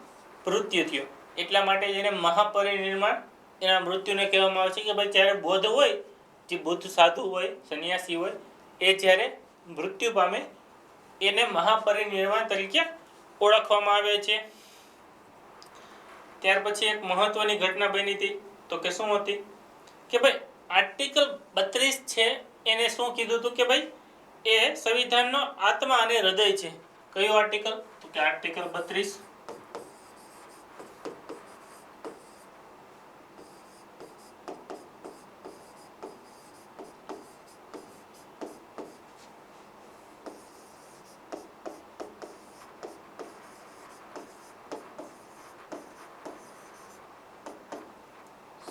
S1: મૃત્યુ થયું. એટલા માટે એને મહાપરિનિર્વાણ એના મૃત્યુને કહેવામાં આવે છે કે ભાઈ જ્યારે બૌદ્ધ હોય, જે બુદ્ધ સાધુ હોય, સંન્યાસી હોય, એ જ્યારે મૃત્યુ પામે એને મહાપરિનિર્વાણ તરીકે ઓળખવામાં આવે છે. ત્યાર પછી એક મહત્વની ઘટના બની હતી, તો કે શું હતી કે ભાઈ આર્ટિકલ 32 છે એને શું કીધું હતું કે ભાઈ એ સંવિધાનનો આત્મા અને હૃદય છે. કયું આર્ટિકલ? તો કે આર્ટિકલ 32.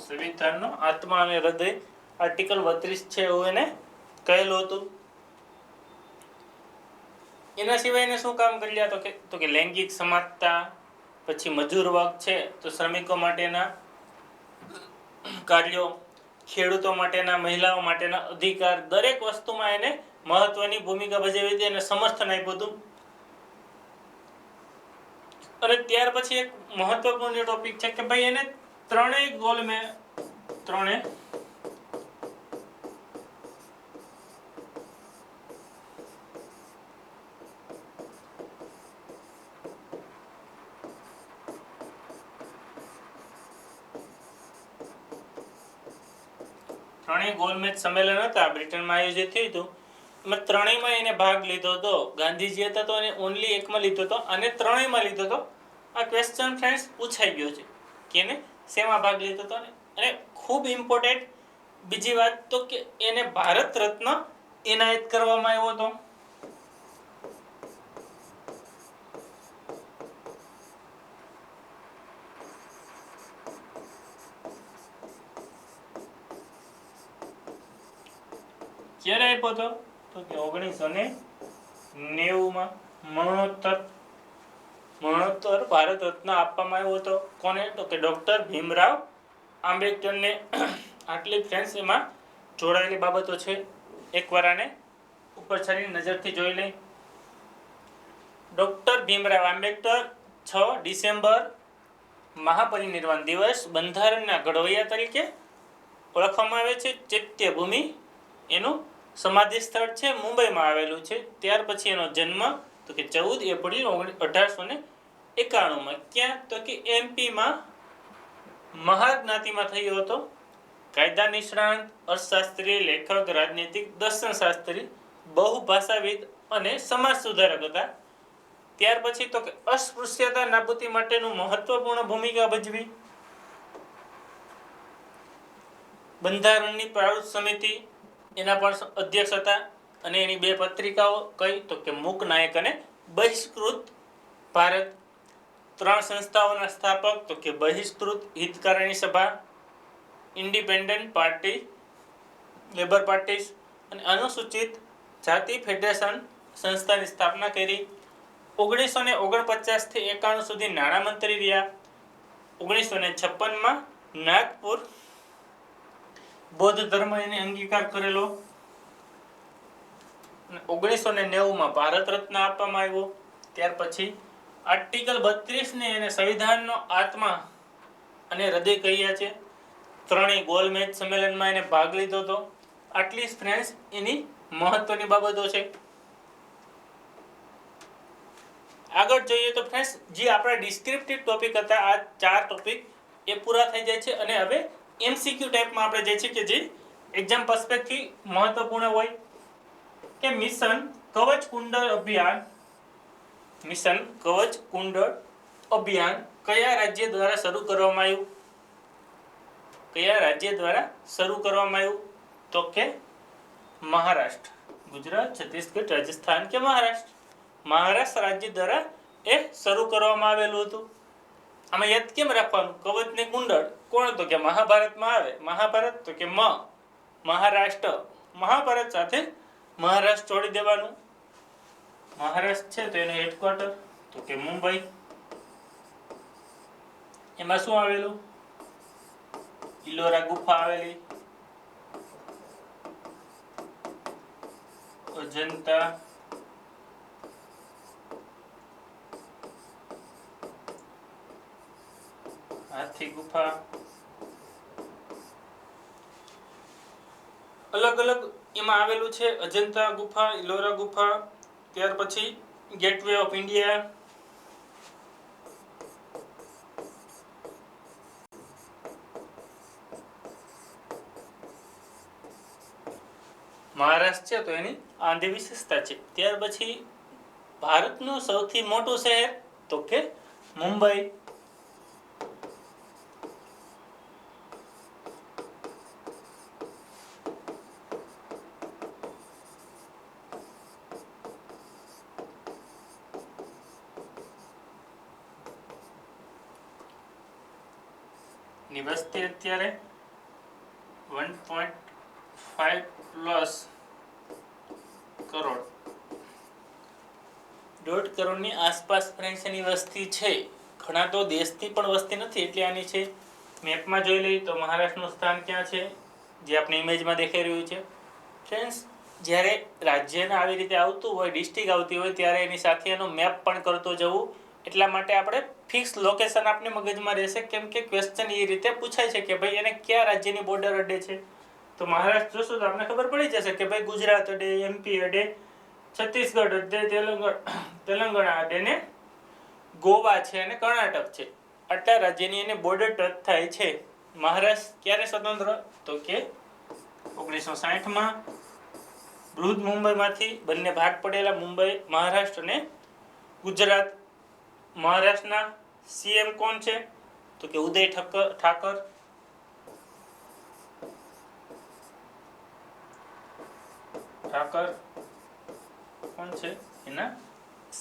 S1: સંવિધાનનો આત્મા અને હૃદય આર્ટિકલ 32 છે એવું એને કહેલું હતું. એના સિવાય એને શું કામ કર્યા તો કે લૈંગિક સમાનતા, પછી મજૂર વર્ગ છે તો શ્રમિકો માટેના કાર્યો, ખેડૂતો માટેના, મહિલાઓ માટેના અધિકાર, દરેક વસ્તુમાં એને મહત્વની ભૂમિકા ભજવી હતી અને સમર્થન આપ્યું હતું. અને ત્યાર પછી એક મહત્વપૂર્ણ ટોપિક છે કે ભાઈ એને ત્રણેય ત્રણેય ગોલમેજ સંમેલન હતા બ્રિટનમાં આયોજિત થયું હતું. એમાં ત્રણેયમાં એને ભાગ લીધો હતો. ગાંધીજી હતા તો એને ઓનલી એકમાં લીધો હતો અને ત્રણેયમાં લીધો હતો. આ ક્વેશ્ચન ફ્રેન્ડ્સ પૂછાઈ ગયો છે કે એને શેમાં ભાગ લીધો હતો. અને ખૂબ ઇમ્પોર્ટન્ટ બીજી વાત તો કે એને ભારત રત્ન એનાયત કરવામાં આવ્યો હતો. ક્યારે આપ્યો હતો તો કે 1990 મરણોત્તર ભારત રત્ન આપવામાં આવ્યો હતો. કોને? તો કે ડોક્ટર ભીમરાવ આંબેડકરને. આટલી ફ્રેન્ડ્સ એમાં જોડાયેલી બાબતો છે. એકવાર આને ઉપર છાની નજરથી જોઈ લઈ. ડોક્ટર ભીમરાવ આંબેડકર 6 ડિસેમ્બર મહાપરિનિર્વાણ દિવસ બંધારણના ઘડવૈયા તરીકે ઓળખવામાં આવે છે. ચૈત્યભૂમિ એનું સમાધિ સ્થળ છે, મુંબઈમાં આવેલું છે. ત્યાર પછી એનો જન્મ તો કે 14 એપ્રિલ 1891. ક્યાં? તો કે એમપીમાં મહાર જ્ઞાતિમાં થયો હતો. કાયદા નિષ્ણાંત, અર્થશાસ્ત્રી, લેખક, રાજનીતિક, દર્શનશાસ્ત્રી, બહુભાષાવિદ અને સમાજ સુધારક હતા. ત્યાર પછી તો કે અસ્પૃશ્યતા નાબૂદી માટેનું મહત્વપૂર્ણ ભૂમિકા ભજવી. બંધારણની પ્રારૂપ સમિતિ એના પણ અધ્યક્ષ હતા. અને એની 2 પત્રિકાઓ કઈ? તો કે મૂક નાયક અને બહિષ્કૃત ભારત. 3 સંસ્થાઓના સ્થાપક તો કે બહિષ્કૃત હિતકારણી સભા, ઇન્ડિપેન્ડન્ટ પાર્ટી, લેબર પાર્ટી અને અનુસૂચિત જાતિ ફેડરેશન સંસ્થાની સ્થાપના કરી. 1949 થી 91 સુધી નાણામંત્રી રહ્યા. 1956 નાગપુર બૌદ્ધ ધર્મ એને અંગીકાર કરેલો. 1990 ભારત રત્ન આપવામાં આવ્યો. ત્યાર પછી આર્ટિકલ 32 ને એને સંવિધાનનો આત્મા અને હૃદય કહ્યા છે. ત્રણેય ગોલમેજ સંમેલનમાં એને ભાગ લીધો હતો. આટલી ફ્રેન્ડ્સ એની મહત્વની બાબતો છે. આગળ જોઈએ તો ફ્રેન્ડ્સ જે આપણા ડિસ્ક્રિપ્ટિવ ટોપિક હતા, આ 4 ટોપિક એ પૂરા થઈ જાય છે. અને હવે એમસીક્યુ ટાઈપમાં આપણે જે છે કે જે એક્ઝામ પર્સપેક્ટિવ મહત્વપૂર્ણ હોય કે મિશન કવચ કુંડળ અભિયાન કયા રાજ્ય દ્વારા શરૂ કરવામાં આવ્યું? તો કે મહારાષ્ટ્ર. ગુજરાત, છત્તીસગઢ, રાજસ્થાન કે મહારાષ્ટ્ર? મહારાષ્ટ્ર રાજ્ય દ્વારા એ શરૂ કરવામાં આવેલું હતું. આમાં યાદ કેમ રાખવાનું? કવચ ને કુંડળ કોણ? તો કે મહાભારતમાં આવે. મહાભારત તો કે મહારાષ્ટ્ર. મહાભારત સાથે મહારાષ્ટ્ર જોડી દેવાનું. મહારાષ્ટ્ર છે તો એનું હેડક્વાર્ટર તો કે મુંબઈ. એમાં શું આવેલું? ઇલોરા ગુફા આવેલી, અજંતા હાથી ગુફા, અલગ અલગ એમાં આવેલું છે અજંતા ગુફા, ઇલોરા ગુફા, ત્યાર પછી ગેટવે ઓફ ઇન્ડિયા, મહારાષ્ટ્ર છે તો એની આંધી વિશેષતા છે. ત્યાર પછી ભારતનું સૌથી મોટું શહેર તો કે મુંબઈ. ની વસ્તી અત્યારે 1.5 પ્લસ કરોડ, 1.5 કરોડની આસપાસ ફ્રેન્ડ્સ એની વસ્તી છે. ઘણા તો દેશની પણ વસ્તી નથી એટલે આની છે. મેપમાં જોઈ લઈએ તો મહારાષ્ટ્રનું સ્થાન ક્યાં છે, જે આપણે ઇમેજમાં દેખાઈ રહ્યું છે. ફ્રેન્ડ્સ, જ્યારે રાજ્યના આવી રીતે આવતું હોય, ડિસ્ટ્રિક્ટ આવતી હોય, ત્યારે એની સાથે એનો મેપ પણ કરતો જવું. એટલા માટે આપણે ફિક્સ લોકેશન આપણે મગજમાં રહેશે, કેમ કે ક્વેશ્ચન એ રીતે પૂછાય છે કે ભાઈ એને કયા રાજ્યની બોર્ડર અડે છે. તો મહારાષ્ટ્ર જોશું તો આપણે ખબર પડી જશે કે ભાઈ ગુજરાત અડે, એમપી અડે, છત્તીસગઢ અડે, તેલંગાણા અડે ને ગોવા છે અને કર્ણાટક છે. આટલા રાજ્યની એને બોર્ડર ટચ થાય છે. મહારાષ્ટ્ર ક્યારે સ્વતંત્ર તો કે 1960માં. બૃહદ મુંબઈમાંથી બંને ભાગ પડેલા, મુંબઈ મહારાષ્ટ્ર અને ગુજરાત. મહારાષ્ટ્રના સીએમ કોણ છે તો કે ઉદય ઠાકર. કોણ છે એના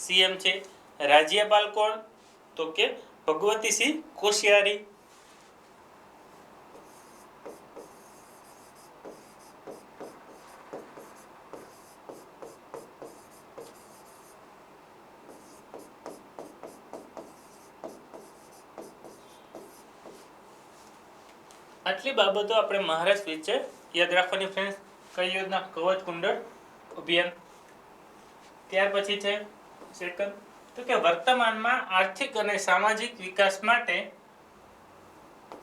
S1: સીએમ છે. રાજ્યપાલ કોણ તો કે ભગવતીસિંહ કોશિયારી. આટલી બાબતો આપણે મહારાષ્ટ્ર વિશે યાદ રાખવાની ફ્રેન્ડ્સ. કઈ યોજના? કવચ કુંડળ અભિયાન. ત્યાર પછી છે સેકન્ડ તો કે વર્તમાનમાં આર્થિક અને સામાજિક વિકાસ માટે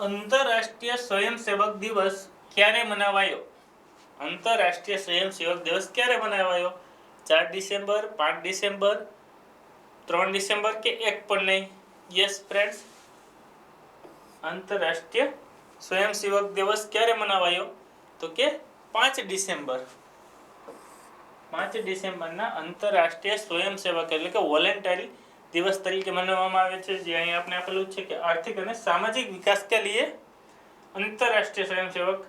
S1: આંતરરાષ્ટ્રીય સ્વયંસેવક દિવસ ક્યારે મનાવાયો? આંતરરાષ્ટ્રીય સ્વયંસેવક દિવસ ક્યારે મનાવાયો? 4 ડિસેમ્બર, 5 ડિસેમ્બર, 3 ડિસેમ્બર કે એક પણ નહીં? યસ ફ્રેન્ડ્સ, આંતરરાષ્ટ્રીય સ્વયંસેવક દિવસ ક્યારે મનાવાયો તો કે 5 ડિસેમ્બર. 5 ડિસેમ્બરના આંતરરાષ્ટ્રીય સ્વયંસેવક એટલે કે વોલેન્ટરી દિવસ તરીકે મનાવવામાં આવે છે. જે અહીં આપણે આપેલું છે કે આર્થિક અને સામાજિક વિકાસ કે લીએ આંતરરાષ્ટ્રીય સ્વયંસેવક.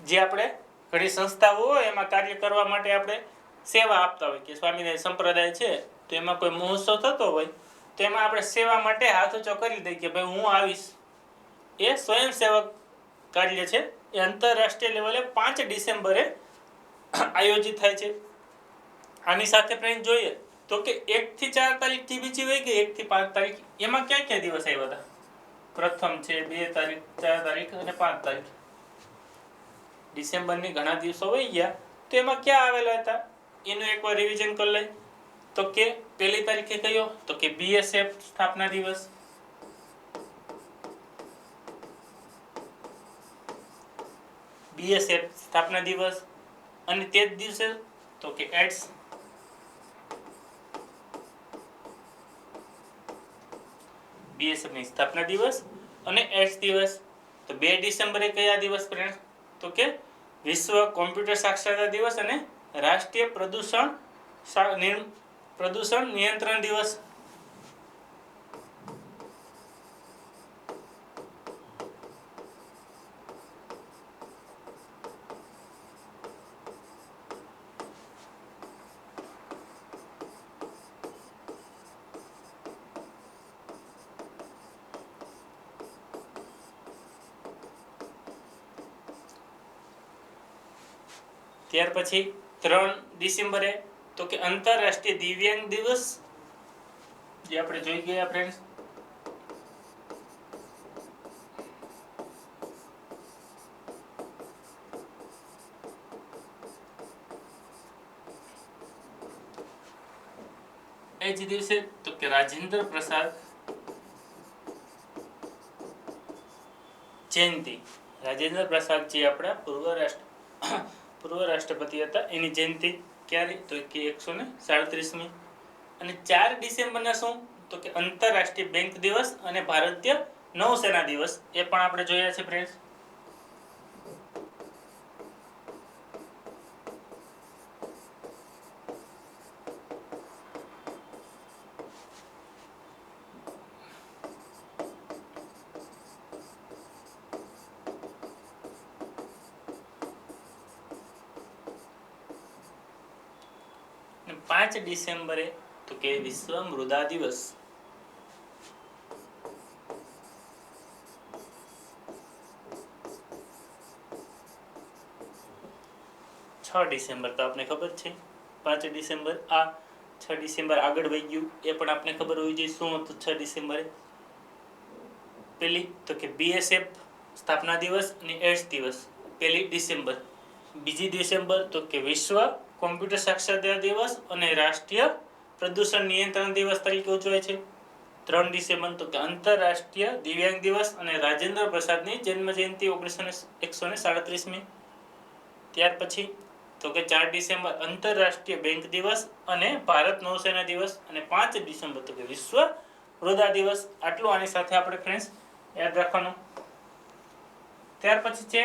S1: જે આપણે ઘણી સંસ્થાઓ હોય એમાં કાર્ય કરવા માટે આપણે સેવા આપતા હોય, કે સ્વામિનારાયણ સંપ્રદાય છે તો એમાં કોઈ મહોત્સવ થતો હોય તો એમાં આપણે સેવા માટે હાથ ઊંચો કરી દઈએ કે ભાઈ હું આવીશ. એ સ્વયંસેવક કાર્ય છે. એ આંતરરાષ્ટ્રીય લેવલે 5 ડિસેમ્બરે આયોજિત થાય છે. આની સાથે ફ્રેન્ડ જોઈએ તો કે 1 થી 4 તારીખથી બીજી હોય કે 1 થી 5 તારીખ, એમાં ક્યાં ક્યાં દિવસ આવ્યા હતા? પ્રથમ છે 2 તારીખ, 4 તારીખ અને 5 તારીખ. ડિસેમ્બરની ઘણા દિવસો વહી ગયા તો એમાં ક્યાં આવેલા હતા એનું એકવાર રિવિઝન કરી લઈએ. તો કે પહેલી તારીખે કયો તો કે બીએસએફ સ્થાપના દિવસ. બીએસએફ સ્થાપના દિવસ. અને તે જ દિવસે તો કે એડ્સ. બીએસએફ ની સ્થાપના દિવસ અને એડ્સ દિવસ. તો 2 ડિસેમ્બરે કયા દિવસ ફ્રેન્ડ તો કે વિશ્વ કોમ્પ્યુટર સાક્ષરતા દિવસ અને રાષ્ટ્રીય પ્રદૂષણ નિયંત્રણ દિવસ. ત્યાર પછી 3 ડિસેમ્બરે તો કે આંતરરાષ્ટ્રીય દિવ્યાંગ દિવસ, જે આપણે જોઈ ગયા ફ્રેન્ડ્સ. એ જ દિવસે તો કે રાજેન્દ્ર પ્રસાદ જયંતિ. રાજેન્દ્ર પ્રસાદજી આપણા પૂર્વ રાષ્ટ્રપતિ હતા, એની જયંતિ ક્યારે? તો કે 137મી. અને 4 ડિસેમ્બરના શું? તો કે આંતરરાષ્ટ્રીય બેંક દિવસ અને ભારતીય નૌસેના દિવસ, એ પણ આપણે જોયા છે ફ્રેન્ડ્સ. અને 5 ડિસેમ્બરે તો કે વિશ્વ મૃદા દિવસ. ડિસેમ્બર તો આપણે ખબર છે. 5 ડિસેમ્બર આ 6 ડિસેમ્બર આગળ વહી ગયું, એ પણ આપણે ખબર હોવી જોઈએ. શું હતું 6 ડિસેમ્બરે? પેલી તો કે BSF સ્થાપના દિવસ અને એડ્સ દિવસ, 1 ડિસેમ્બર. 2 ડિસેમ્બર તો કે વિશ્વ કોમ્પ્યુટર સાક્ષરતા દિવસ અને રાષ્ટ્રીય પ્રદૂષણ નિયંત્રણ દિવસ તરીકે ઉજવાય છે. 3 ડિસેમ્બર તો કે આંતરરાષ્ટ્રીય દિવ્યાંગ દિવસ અને રાજેન્દ્ર પ્રસાદની જન્મ જયંતિ 137મી. ત્યાર પછી તો કે 4 ડિસેમ્બર આંતરરાષ્ટ્રીય બેંક દિવસ અને ભારત નૌસેના દિવસ, અને 5 ડિસેમ્બર તો કે વિશ્વ મૃદા દિવસ. આટલું આની સાથે આપણે ફ્રેન્ડ્સ યાદ રાખવાનું. ત્યાર પછી છે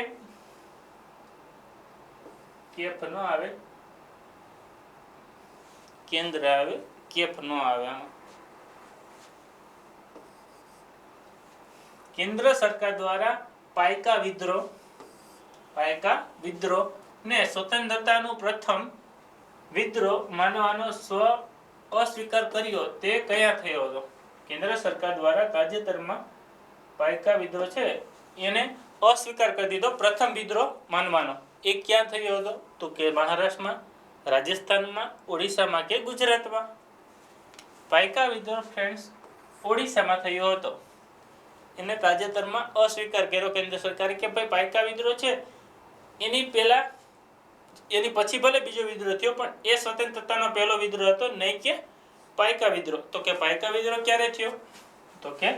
S1: કેફ ન આવે, કેન્દ્ર આવે, કેફ ન આવે. આમાં કેન્દ્ર સરકાર દ્વારા પાયકા વિદ્રોહ ને સ્વતંત્રતાનું પ્રથમ વિદ્રોહ માનવાનો અસ્વીકાર કર્યો તે કયા થયો હતો? કેન્દ્ર સરકાર દ્વારા તાજેતરમાં પાયકા વિદ્રોહ છે એને અસ્વીકાર કરી દીધો, પ્રથમ વિદ્રોહ માનવાનો. એ ક્યાં થયો હતો? તો કે મહારાષ્ટ્રમાં, રાજસ્થાનમાં, ઓડિશામાં કે ગુજરાતમાં? પાયકા વિદ્રોહ ફ્રેન્ડ્સ ઓડિશામાં થયો હતો. એને તાજેતરમાં અસ્વીકાર કર્યો કેન્દ્ર સરકારે કે ભાઈ પાયકા વિદ્રોહ છે, એની પછી ભલે બીજો વિદ્રોહ થયો, પણ એ સ્વતંત્રતાનો પહેલો વિદ્રોહ હતો, નહીં કે પાયકા વિદ્રોહ. તો કે પાયકા વિદ્રોહ ક્યારે થયો? તો કે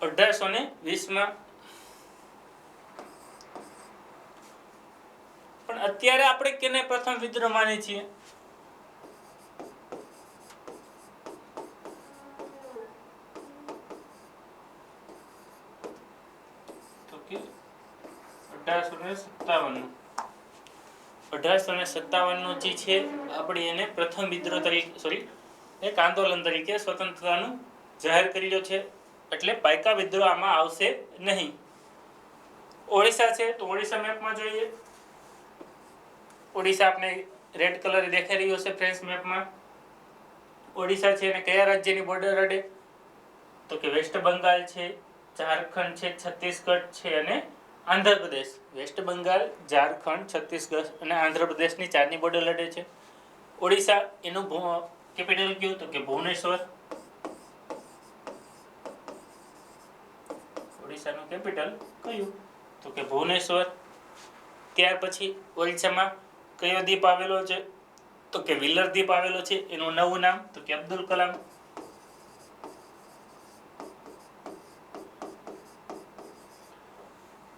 S1: 1820માં. પણ અત્યારે આપણે કેને પ્રથમ વિદ્રોહ માનીએ છીએ? તો કે 1857 જે છે આપણે એને પ્રથમ વિદ્રોહ તરીકે એક આંદોલન તરીકે સ્વતંત્રતાનું જાહેર કરેલો છે. એટલે પાયકા વિદ્રોહ આમાં આવશે નહીં. ઓડિશા છે તો ઓડિશા મેપમાં જોઈએ. ઓડિશા આપણે રેડ કલર દેખાઈ રહ્યો છે ફ્રેન્ડ્સ મેપમાં. ઓડિશા છે અને કયા રાજ્યની બોર્ડર અડે? તો કે વેસ્ટ બંગાળ છે, ઝારખંડ છે, છત્તીસગઢ છે અને આંધ્રપ્રદેશ. વેસ્ટ બંગાળ, ઝારખંડ, છત્તીસગઢ અને આંધ્રપ્રદેશની 4ની બોર્ડર અડે છે. ઓડિશા એનું કેપિટલ કયું? તો કે ભુવનેશ્વર. ઓડિશાનું કેપિટલ કયું? તો કે ભુવનેશ્વર. ત્યાર પછી ઓડિશામાં કયો દ્વીપ આવેલો છે? તો કે વ્હીલર દ્વીપ આવેલો છે. એનું નવું નામ તો કે અબ્દુલ કલામ.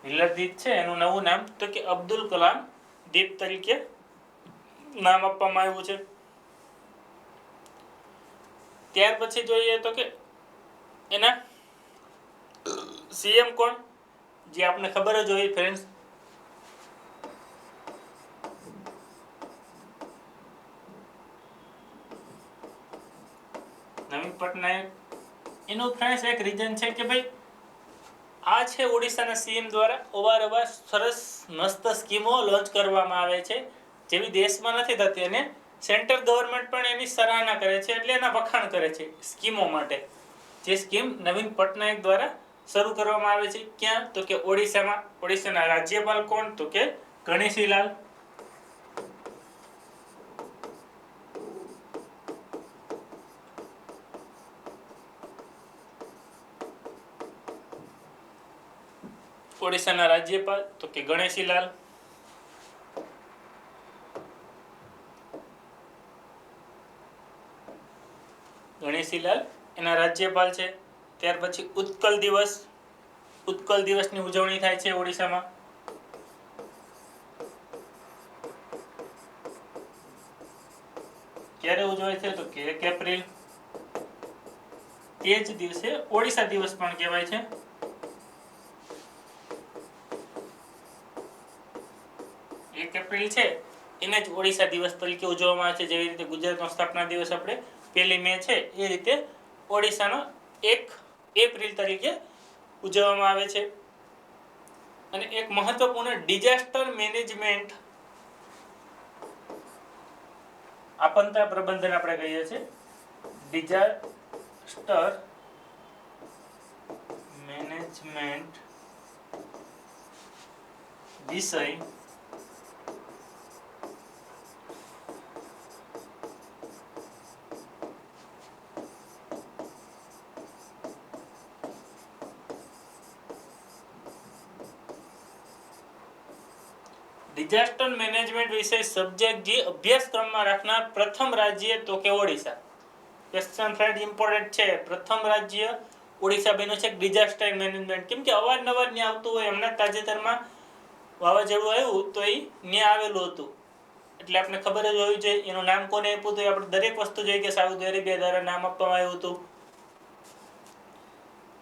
S1: વ્હીલર દ્વીપ છે એનું નવું નામ તો કે અબ્દુલ કલામ દ્વીપ તરીકે નામ આપવામાં આવ્યું છે. ત્યાર પછી જોઈએ તો કે એના સીએમ કોણ? જે આપણે ખબર જ હોય ફ્રેન્ડ્સ, નવીન પટનાયક. એનું ફ્રેન્ડ્સ એક રીઝન છે કે ભાઈ આ છે ઓડિશાના સીએમ દ્વારા અવારનવાર સરસ મસ્ત સ્કીમો લોન્ચ કરવામાં આવે છે, જેવી દેશમાં નથી થતી, અને સેન્ટ્રલ ગવર્મેન્ટ પણ એની સરાહના કરે છે, એટલે એના વખાણ કરે છે સ્કીમો માટે. જે સ્કીમ નવીન પટનાયક દ્વારા શરૂ કરવામાં આવે છે. ક્યાં? તો કે ઓડિશામાં. ઓડિશાના રાજ્યપાલ કોણ? તો કે ગણેશીલાલ. ઓડિશાના રાજ્યપાલ તો કે ગણેશીલાલ. કેસીલાલ એના રાજ્યપાલ છે. ત્યાર પછી ઉત્કલ દિવસની ઉજવણી થાય છે ઓડિશામાં. ક્યારે ઉજવાય છે? તો કે 1 એપ્રિલ. તે જ દિવસે ઓડિશા દિવસ પણ કહેવાય છે. એપ્રિલ છે એને જ ઓડિશા દિવસ તરીકે ઉજવવામાં આવે છે. જેવી રીતે ગુજરાતનો સ્થાપના દિવસ આપણે 1 મે છે એ રીતે ઓડિશાનો 1 એપ્રિલ તરીકે ઉજવવામાં આવે છે. અને એક મહત્વપૂર્ણ ડિઝાસ્ટર મેનેજમેન્ટ આપત્તિ પ્રબંધન આપણે કહીએ છીએ. ડિઝાસ્ટર મેનેજમેન્ટ વિષય ડિઝાસ્ટર મેનેજમેન્ટ વિષય સબ્જેક્ટ જે અભ્યાસક્રમમાં રાખનાર પ્રથમ રાજ્ય તો કે ઓડિશા. ક્વેશ્ચન ફ્રેન્ડ ઇમ્પોર્ટન્ટ છે. પ્રથમ રાજ્ય ઓડિશા બન્યું છે ડિઝાસ્ટર મેનેજમેન્ટ. કેમ કે અવારનવાર ત્યાં આવતું હોય. હમણાં તાજેતરમાં વાવાઝોડું આવ્યું તો એ ત્યાં આવેલું હતું, એટલે આપણે ખબર જ હોવી જોઈએ. એનું નામ કોને આપ્યું હતું? આપણે દરેક વસ્તુ જોઈએ કે સાઉદી અરેબિયા દ્વારા નામ આપવામાં આવ્યું હતું.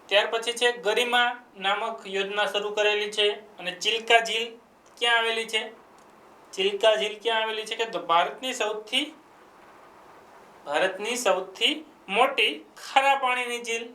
S1: ત્યાર પછી છે ગરિમા નામક યોજના શરૂ કરેલી છે. અને ચિલ્કા ઝીલ ક્યાં આવેલી છે? ચિલ્કા ઝીલ ક્યાં આવેલી છે? કે તો ભારતની સૌથી મોટી ખારા પાણીની ઝીલ.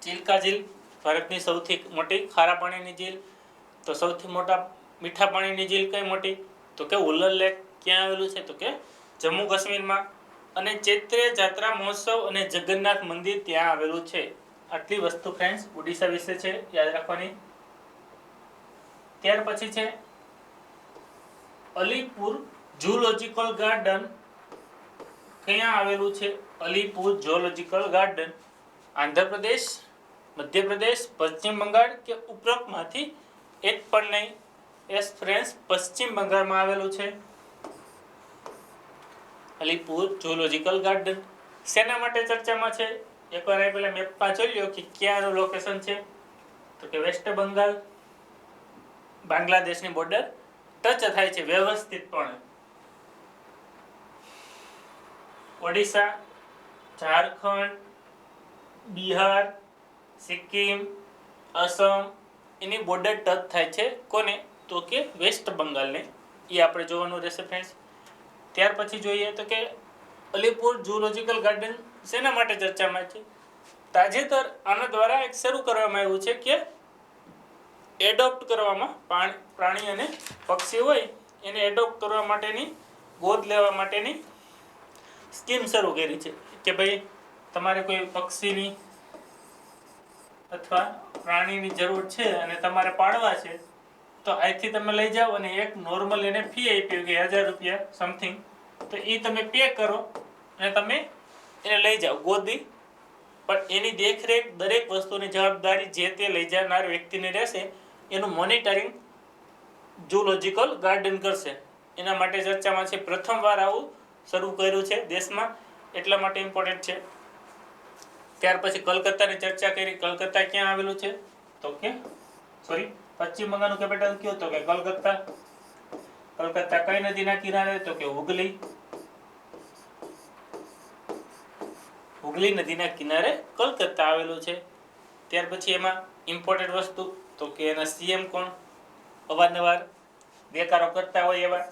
S1: ચિલ્કા ઝીલ ભારતની સૌથી મોટી ખારા પાણીની ઝીલ. તો સૌથી મોટા મીઠા પાણીની ઝીલ કઈ મોટી? તો કે ઉલર લેક. ક્યાં આવેલું છે? તો કે જમ્મુ કાશ્મીરમાં. અને ચૈત્રી જાત્રા મહોત્સવ અને જગન્નાથ મંદિર ત્યાં આવેલું છે. આટલી વસ્તુ ફ્રેન્ડ્સ ઓડિશા વિશે છે, યાદ રાખવાની. ત્યાર પછી છે અલીપુર ઝૂલોજિકલ ગાર્ડન. ક્યાં આવેલું છે અલીપુર ઝૂલોજિકલ ગાર્ડન? આંધ્રપ્રદેશ, મધ્યપ્રદેશ, પશ્ચિમ બંગાળ કે ઉપરોક્તમાંથી એક પણ નહીં. એસ ફ્રેન્ડ્સ પશ્ચિમ બંગાળમાં આવેલું છે અલીપુર ઝૂલોજિકલ ગાર્ડન. શેના માટે ચર્ચામાં છે? એકવાર પહેલા મેપમાં જોઈ લો કે ક્યાંનું લોકેશન છે. તો કે વેસ્ટ બંગાળ, બાંગ્લાદેશની બોર્ડર ટચ થાય છે વ્યવસ્થિતપણે. ઓડિશા, ઝારખંડ, બિહાર, સિક્કિમ, અસમ એની બોર્ડર ટચ થાય છે. કોને? તો કે વેસ્ટ બંગાળને. એ આપણે જોવાનું રહેશે ફ્રેન્ડ્સ. ત્યાર પછી જોઈએ તો કે અલીપુર ઝૂલોજિકલ ગાર્ડન શેના માટે ચર્ચામાં છે? તાજેતર આના દ્વારા એક શરૂ કરવામાં આવ્યું છે કે એડોપ્ટ કરવામાં, પ્રાણી અને પક્ષી હોય એને એડોપ્ટ કરવા માટેની, ગોદ લેવા માટેની સ્કીમ શરૂ કરી છે. કે ભાઈ તમારે કોઈ પક્ષીની અથવા પ્રાણીની જરૂર છે અને તમારે પાળવા છે, તો અહીંથી તમે લઈ જાઓ અને એક નોર્મલ એને ફી આપી કે 1000 રૂપિયા સમથિંગ, તો એ તમે પે કરો અને તમે એને લઈ જાઓ ગોદી. પણ એની દેખરેખ, દરેક વસ્તુની જવાબદારી જે તે લઈ જનાર વ્યક્તિને રહેશે. એનું મોનિટરિંગ ઝૂલોજિકલ ગાર્ડન કરશે. એના માટે ચર્ચામાં છે. પ્રથમવાર આવું શરૂ કર્યું છે દેશમાં, એટલા માટે ઇમ્પોર્ટન્ટ છે. ત્યાર પછી કલકત્તાની ચર્ચા કરી. કલકત્તા ક્યાં આવેલું છે? તો કે પશ્ચિમ બંગાળનું કેપિટલ કયું? તો કે કલકત્તા. કલકત્તા કઈ નદીના કિનારે? તો કે હુગલી. હુગલી નદીના કિનારે કલકત્તા આવેલું છે. ત્યાર પછી એમાં ઇમ્પોર્ટન્ટ વસ્તુ તો કે એના સીએમ કોણ? અવારનવાર દેકારો કરતા હોય એવા,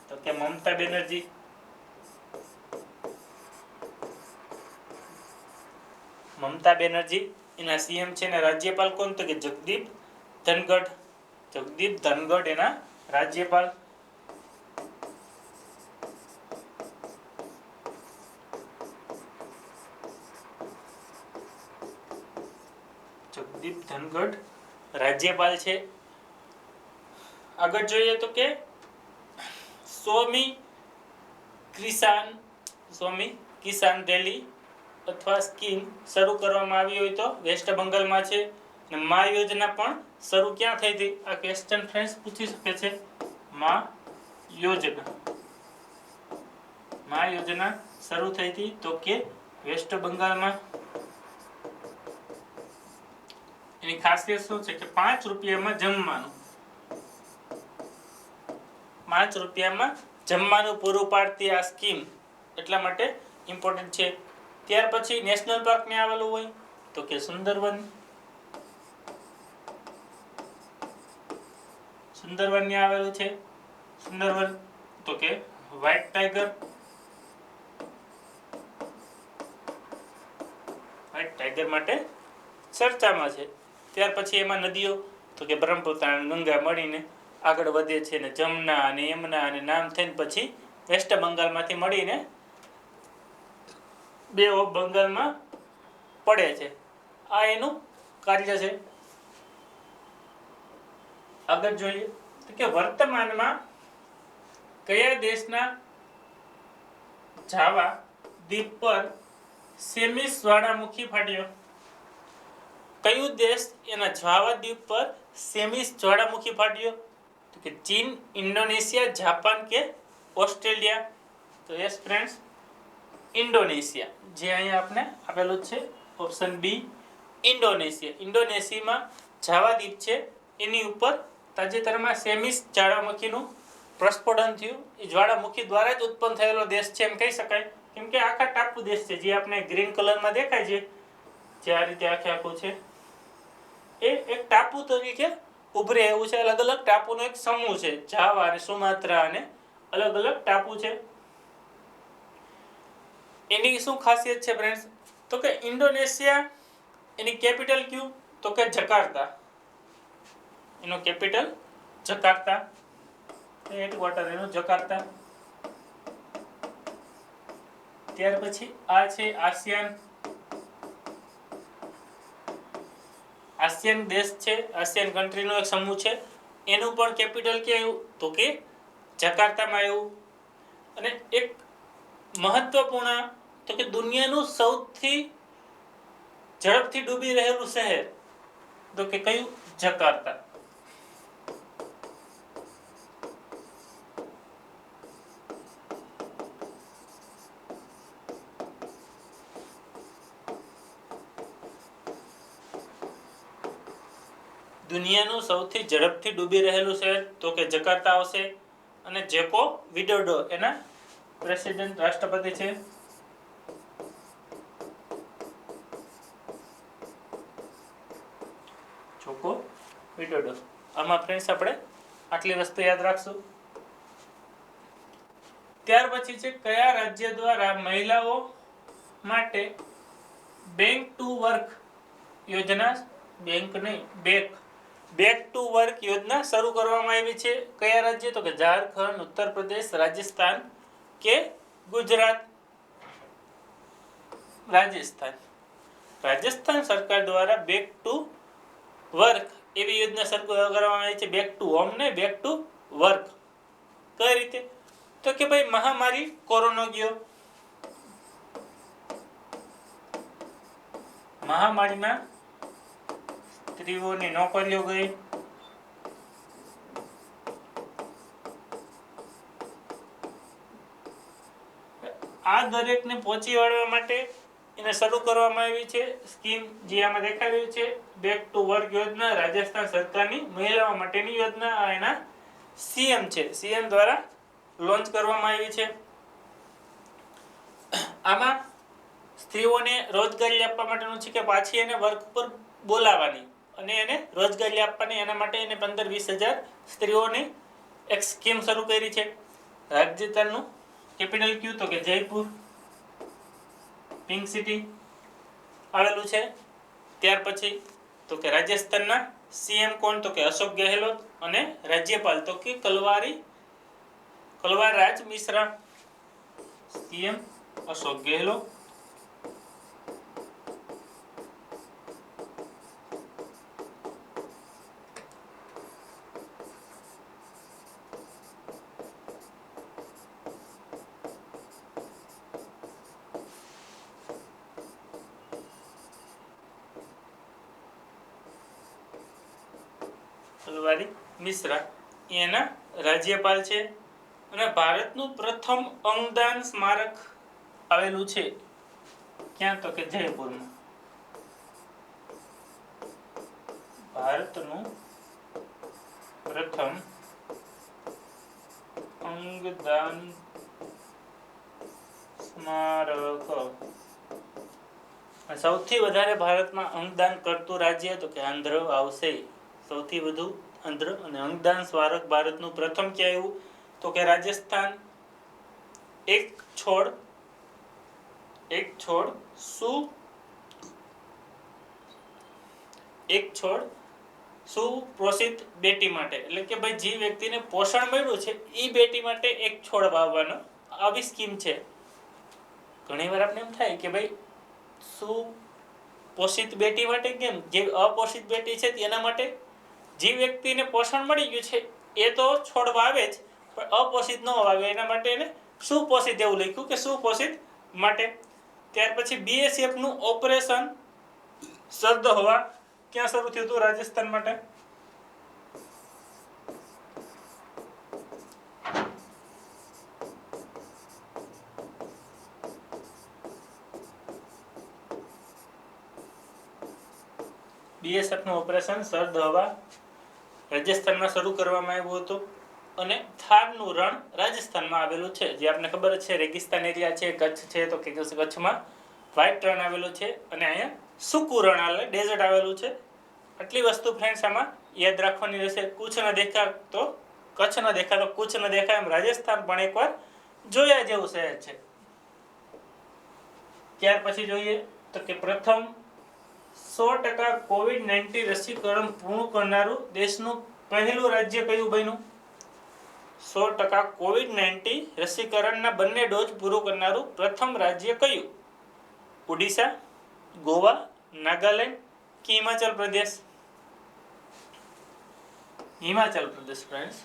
S1: તો કે મમતા બેનર્જી. મમતા બેનર્જી એના સીએમ છે. ને રાજ્યપાલ કોણ? તો કે જગદીપ ધનગઢ. જગદીપ ધનગઢ એના રાજ્યપાલ. જગદીપ ધનગઢ રાજ્યપાલ છે. આગળ જોઈએ તો કે સ્વામી કિસાન રેલી અથવા સ્કીમ શરૂ કરવામાં આવી હોય તો વેસ્ટ બંગાળમાં છે. અને મા યોજના પણ શરૂ ક્યાં થઈ હતી? આ ક્વેશ્ચન ફ્રેન્ડ્સ પૂછી શકે છે. મા યોજના શરૂ થઈ હતી તો કે વેસ્ટ બંગાળમાં. એની ખાસિયત શું છે કે 5 રૂપિયામાં જમવાનું, 5 રૂપિયામાં જમવાનું પૂરું પાડતી આ સ્કીમ એટલા માટે ઇમ્પોર્ટન્ટ છે. ત્યાર પછી નેશનલ પાર્ક ને આવેલું હોય તો કે સુંદરવન ને આવેલું છે. સુંદરવન તો કે વ્હાઇટ ટાઈગર માટે ચર્ચામાં છે. ત્યાર પછી એમાં નદીઓ તો કે બ્રહ્મપુત્ર અને ગંગા મળીને આગળ વધે છે ને જમના અને યમુના અને નામ થઈને પછી વેસ્ટ બંગાળમાંથી મળીને બે ઓફ બંગાળમાં પડે છે. આ એનું કાર્ય છે. આગળ જોઈએ તો કે વર્તમાનમાં કયા દેશના જાવા દ્વીપ પર સેમિસ જ્વાળામુખી ફાટ્યો? કયું દેશ એના જાવા દ્વીપ પર સેમિસ જ્વાળામુખી ફાટ્યો? તો કે ચીન, ઇન્ડોનેશિયા, જાપાન કે ઓસ્ટ્રેલિયા? તો યસ ફ્રેન્ડ્સ, ઇન્ડોનેશિયા, જે અહીંયા આપણે આપેલું છે ઓપ્શન બી ઇન્ડોનેશિયા. ઇન્ડોનેશિયામાં જાવા દ્વીપ છે એની ઉપર તાજેતરમાં સેમિસ જ્વાળામુખીનું પ્રસ્ફોટન થયું. એ જ્વાળામુખી દ્વારા જ ઉત્પન્ન થયેલો દેશ છે એમ કહી શકાય. કેમ કે આખા ટાપુ દેશ છે, જે આપણે ગ્રીન કલરમાં દેખાય છે, જે આ રીતે આખું છે, એ એક ટાપુ તરીકે ઉભરે એવું છે. અલગ અલગ ટાપુનો એક સમૂહ છે. જાવા અને સુમાત્રા અને અલગ અલગ ટાપુ છે. એની શું ખાસિયત છે ફ્રેન્ડ્સ? તો કે ઇન્ડોનેશિયા, એની કેપિટલ કયું? તો કે જકાર્તા. એનું કેપિટલ જકાર્તા, હેડક્વાર્ટર એનું જકાર્તા. ત્યાર પછી આ છે આસિયાન દેશ છે, આસિયાન કન્ટ્રીનો એક સમૂહ છે. એનું પણ કેપિટલ ક્યાં આવ્યું? તો કે જકાર્તામાં આવ્યું. અને એક મહત્વપૂર્ણ તો કે દુનિયાનું સૌથી ઝડપથી ડૂબી રહેલું શહેર તો કે કયું? જકાર્તા. દુનિયાનું સૌથી ઝડપથી ડૂબી રહેલું શહેર તો કે જકાર્તા આવશે. અને જેકો વિડોડો એના પ્રેસિડેન્ટ રાષ્ટ્રપતિ છે. Joko Widodo. આમાં ફ્રેન્ડ્સ આપણે આટલી વસ્તુ યાદ રાખશું. ત્યાર પછી છે કયા રાજ્ય દ્વારા મહિલાઓ માટે બેક ટુ વર્ક યોજના, બેક ટુ વર્ક યોજના શરૂ કરવામાં આવી છે? કયા રાજ્ય? તો કે ઝારખંડ, ઉત્તર પ્રદેશ, રાજસ્થાન કે ગુજરાત? રાજસ્થાન સરકાર દ્વારા બેક ટુ વર્ક એવી યોજના શરૂ કરવામાં આવી છે. બેક ટુ હોમ ને બેક ટુ વર્ક. કઈ રીતે? તો કે ભાઈ મહામારી કોરોના ગયો, મહામારીમાં સ્ત્રીઓની નોકરીઓ ગઈ, આ દરેકને પહોંચી વળવા માટે એને શરૂ કરવામાં આવી છે સ્કીમ, જે આમાં દેખાઈ રહ્યું છે બેક ટુ વર્ક યોજના. રાજસ્થાન સરકારની મહિલાઓ માટેની યોજના. આ એના સીએમ છે, સીએમ દ્વારા લોન્ચ કરવામાં આવી છે. આમાં સ્ત્રીઓને રોજગારી આપવા માટેનું છે કે પાછી એને વર્ક પર બોલાવવાની અને એને રોજગારી આપવાની. એના માટે એને 15-20 હજાર સ્ત્રીઓની એક સ્કીમ શરૂ કરી છે. રાજસ્થાનનું કેપિટલ કયું? તો કે જયપુર, પિંક સિટી આવેલું છે. ત્યાર પછી તો કે રાજસ્થાનના સીએમ કોણ? તો કે અશોક ગેહલોત. અને રાજ્યપાલ તો કે કલવારાજ મિશ્રા. સીએમ અશોક ગેહલોત. તિવારી મિશ્રા એના રાજ્યપાલ છે. અને ભારતનું પ્રથમ અંગદાન સ્મારક આવેલું છે ક્યાં? તો કે જયપુરમાં. ભારતનું પ્રથમ અંગદાન સ્મારક. સૌથી વધારે ભારતમાં અંગદાન કરતું રાજ્ય તો કે આંધ્ર આવશે. સૌથી વધુ આંધ્ર. અને અંગદાન સ્મારક ભારતનું પ્રથમ ક્યાં આવ્યું? તો કે રાજસ્થાન. એક છોડ સુપોષિત બેટી માટે, એટલે કે ભાઈ જે વ્યક્તિને પોષણ મળ્યું છે એ બેટી માટે એક છોડ વાવવાનો આવી સ્કીમ છે. ઘણી વાર આપણે એમ થાય કે ભાઈ સુપોષિત બેટી માટે કેમ? જે અપોષિત બેટી છે તેના માટે. જે વ્યક્તિને પોષણ મળી ગયું છે એ તો છોડ વાવે જ, પણ અપોષિત ન વાવે એના માટે એને સુપોષિત એવું લખ્યું કે સુપોષિત માટે. ત્યાર પછી BSF નું ઓપરેશન શરદ હવા ક્યાં શરૂ થયું હતું? રાજસ્થાન માટે. BSF નું ઓપરેશન શરદ હવા રાજસ્થાનમાં શરૂ કરવામાં આવ્યું હતું. અને થારનું રણ રાજસ્થાનમાં આવેલું છે, જે આપને ખબર છે રેગિસ્તાન એરિયા છે. કચ્છ છે તો કે કચ્છમાં વ્હાઇટ રણ આવેલું છે, અને અહીંયા સૂકું રણ આવે ડેઝર્ટ આવેલું છે. આટલી વસ્તુ ફ્રેન્ડ્સ આમાં યાદ રાખવાની રહેશે. કુછ ન દેખા તો કચ્છ ન દેખા તો કુછ ન દેખા, એમ રાજસ્થાન પણ એકવાર જોયા જેવું શહેર છે. ત્યાર પછી જોઈએ તો કે પ્રથમ 100% COVID-19 રસીકરણ પૂર્ણ કરનારું દેશનું પહેલું રાજ્ય કયું બન્યું? 100% COVID-19 રસીકરણના બંને ડોઝ પૂરું કરનારું પ્રથમ રાજ્ય કયું? ઓડિશા, ગોવા, નાગાલેન્ડ કે હિમાચલ પ્રદેશ? Himachal Pradesh friends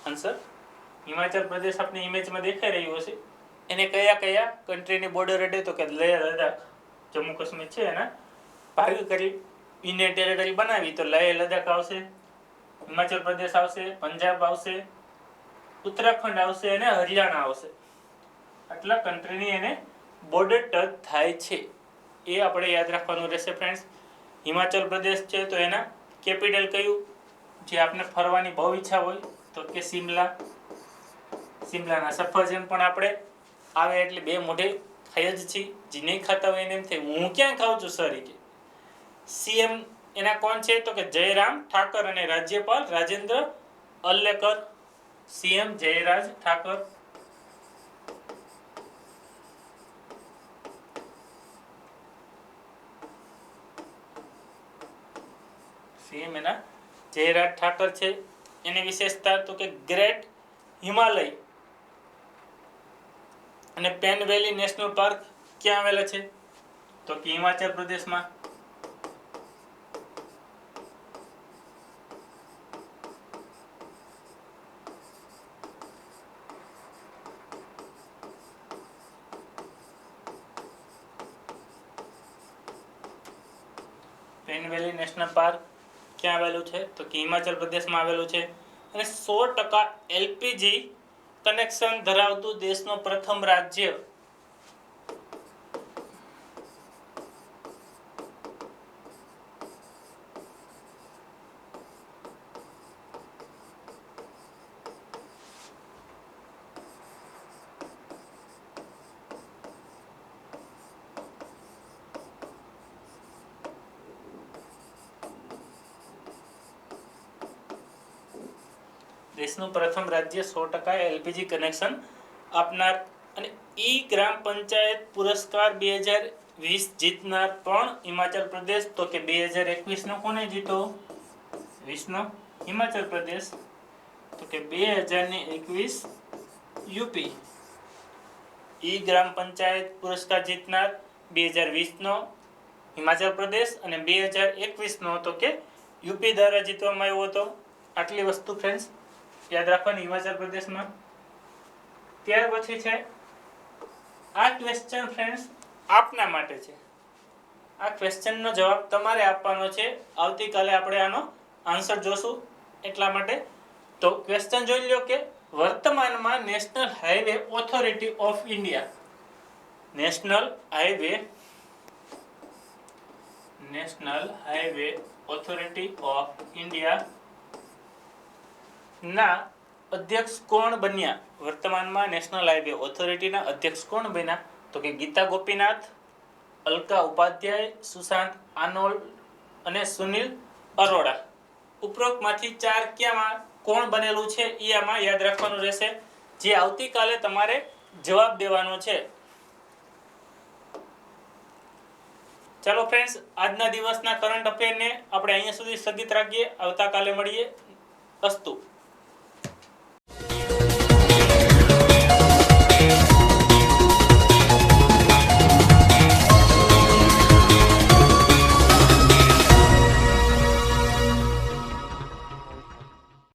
S1: answer. હિમાચલ પ્રદેશ આપની ઇમેજમાં દેખાઈ રહ્યું હશે. એને કયા કયા કન્ટ્રીની બોર્ડર અડે? તો કે લેહ લદ્દાખ, જમ્મુ કાશ્મીર છે એના ભાગ કરી યુનિયન ટેરેટરી બનાવી તો લેહ લદ્દાખ આવશે, હિમાચલ પ્રદેશ આવશે, પંજાબ આવશે, ઉત્તરાખંડ આવશે અને હરિયાણા આવશે. આટલા કન્ટ્રીની એને બોર્ડર ટચ થાય છે. એ આપણે યાદ રાખવાનું રહેશે ફ્રેન્ડ્સ. હિમાચલ પ્રદેશ છે તો એના કેપિટલ કયું? જે આપને ફરવાની બહુ ઈચ્છા હોય તો કે શિમલા. શિમલાના સફરજન પણ આપણે આવે એટલે બે મોઢે ખાઈ જ છીએ. જે નહીં ખાતા હોય એને એમ થાય હું ક્યાં ખાઉં છું સર. કે CM એના કોણ છે? તો કે જયરામ ઠાકર અને રાજ્યપાલ રાજેન્દ્ર અલ્લેકર. CM જયરાજ ઠાકર. CM એના જયરાજ ઠાકર છે. એની વિશેષતા તો કે ગ્રેટ હિમાલય અને પેન વેલી નેશનલ પાર્ક ક્યાં આવેલા છે? તો કે હિમાચલ પ્રદેશમાં. પેન વેલી નેશનલ પાર્ક ક્યાં આવેલું છે? તો કે હિમાચલ પ્રદેશમાં આવેલું છે. અને 100% LPG કનેક્શન ધરાવતું દેશનું પ્રથમ રાજ્ય? દેશનું પ્રથમ રાજ્ય 100% LPG કનેક્શન આપનાર અને ગ્રામ પંચાયત પુરસ્કાર 2020 જીતનાર પણ હિમાચલ પ્રદેશ. તો કે 2021 નો કોને જીતો? 20 નો હિમાચલ પ્રદેશ. તો કે 2021 યુપી. ગ્રામ પંચાયત પુરસ્કાર જીતનાર 2020 નો હિમાચલ પ્રદેશ અને 2021 નો તો કે યુપી દ્વારા જીતવામાં આવ્યો હતો. આટલી વસ્તુ ફ્રેન્ડ્સ યાદ રાખવાની હિમાચલ પ્રદેશમાં. ત્યાર પછી છે આ ક્વેશ્ચન ફ્રેન્ડ્સ આપના માટે છે. આ ક્વેશ્ચનનો જવાબ તમારે આપવાનો છે. આવતીકાલે આપણે આનો આન્સર જોશું. એટલા માટે તો ક્વેશ્ચન જોઈ લો કે વર્તમાનમાં national highway authority of India national highway authority of India ના અધ્યક્ષ કોણ બન્યા? વર્તમાનમાં નેશનલ હાઈવે ઓથોરિટીના અધ્યક્ષ કોણ બન્યા? તો કે ગીતા ગોપીનાથ, અલકા ઉપાધ્યાય, સુશાંત આનોલ્ડ અને સુનિલ અરોડા. ઉપરોક્તમાંથી 4 ક્યાંમાં કોણ બનેલું છે એ આમાં યાદ રાખવાનું રહેશે, જે આવતીકાલે તમારે જવાબ દેવાનો છે. ચાલો ફ્રેન્ડ્સ, આજના દિવસના કરંટ અફેરને આપણે અહીંયા સુધી સ્થગિત રાખીએ. આવતીકાલે મળીએ. અસ્તુ.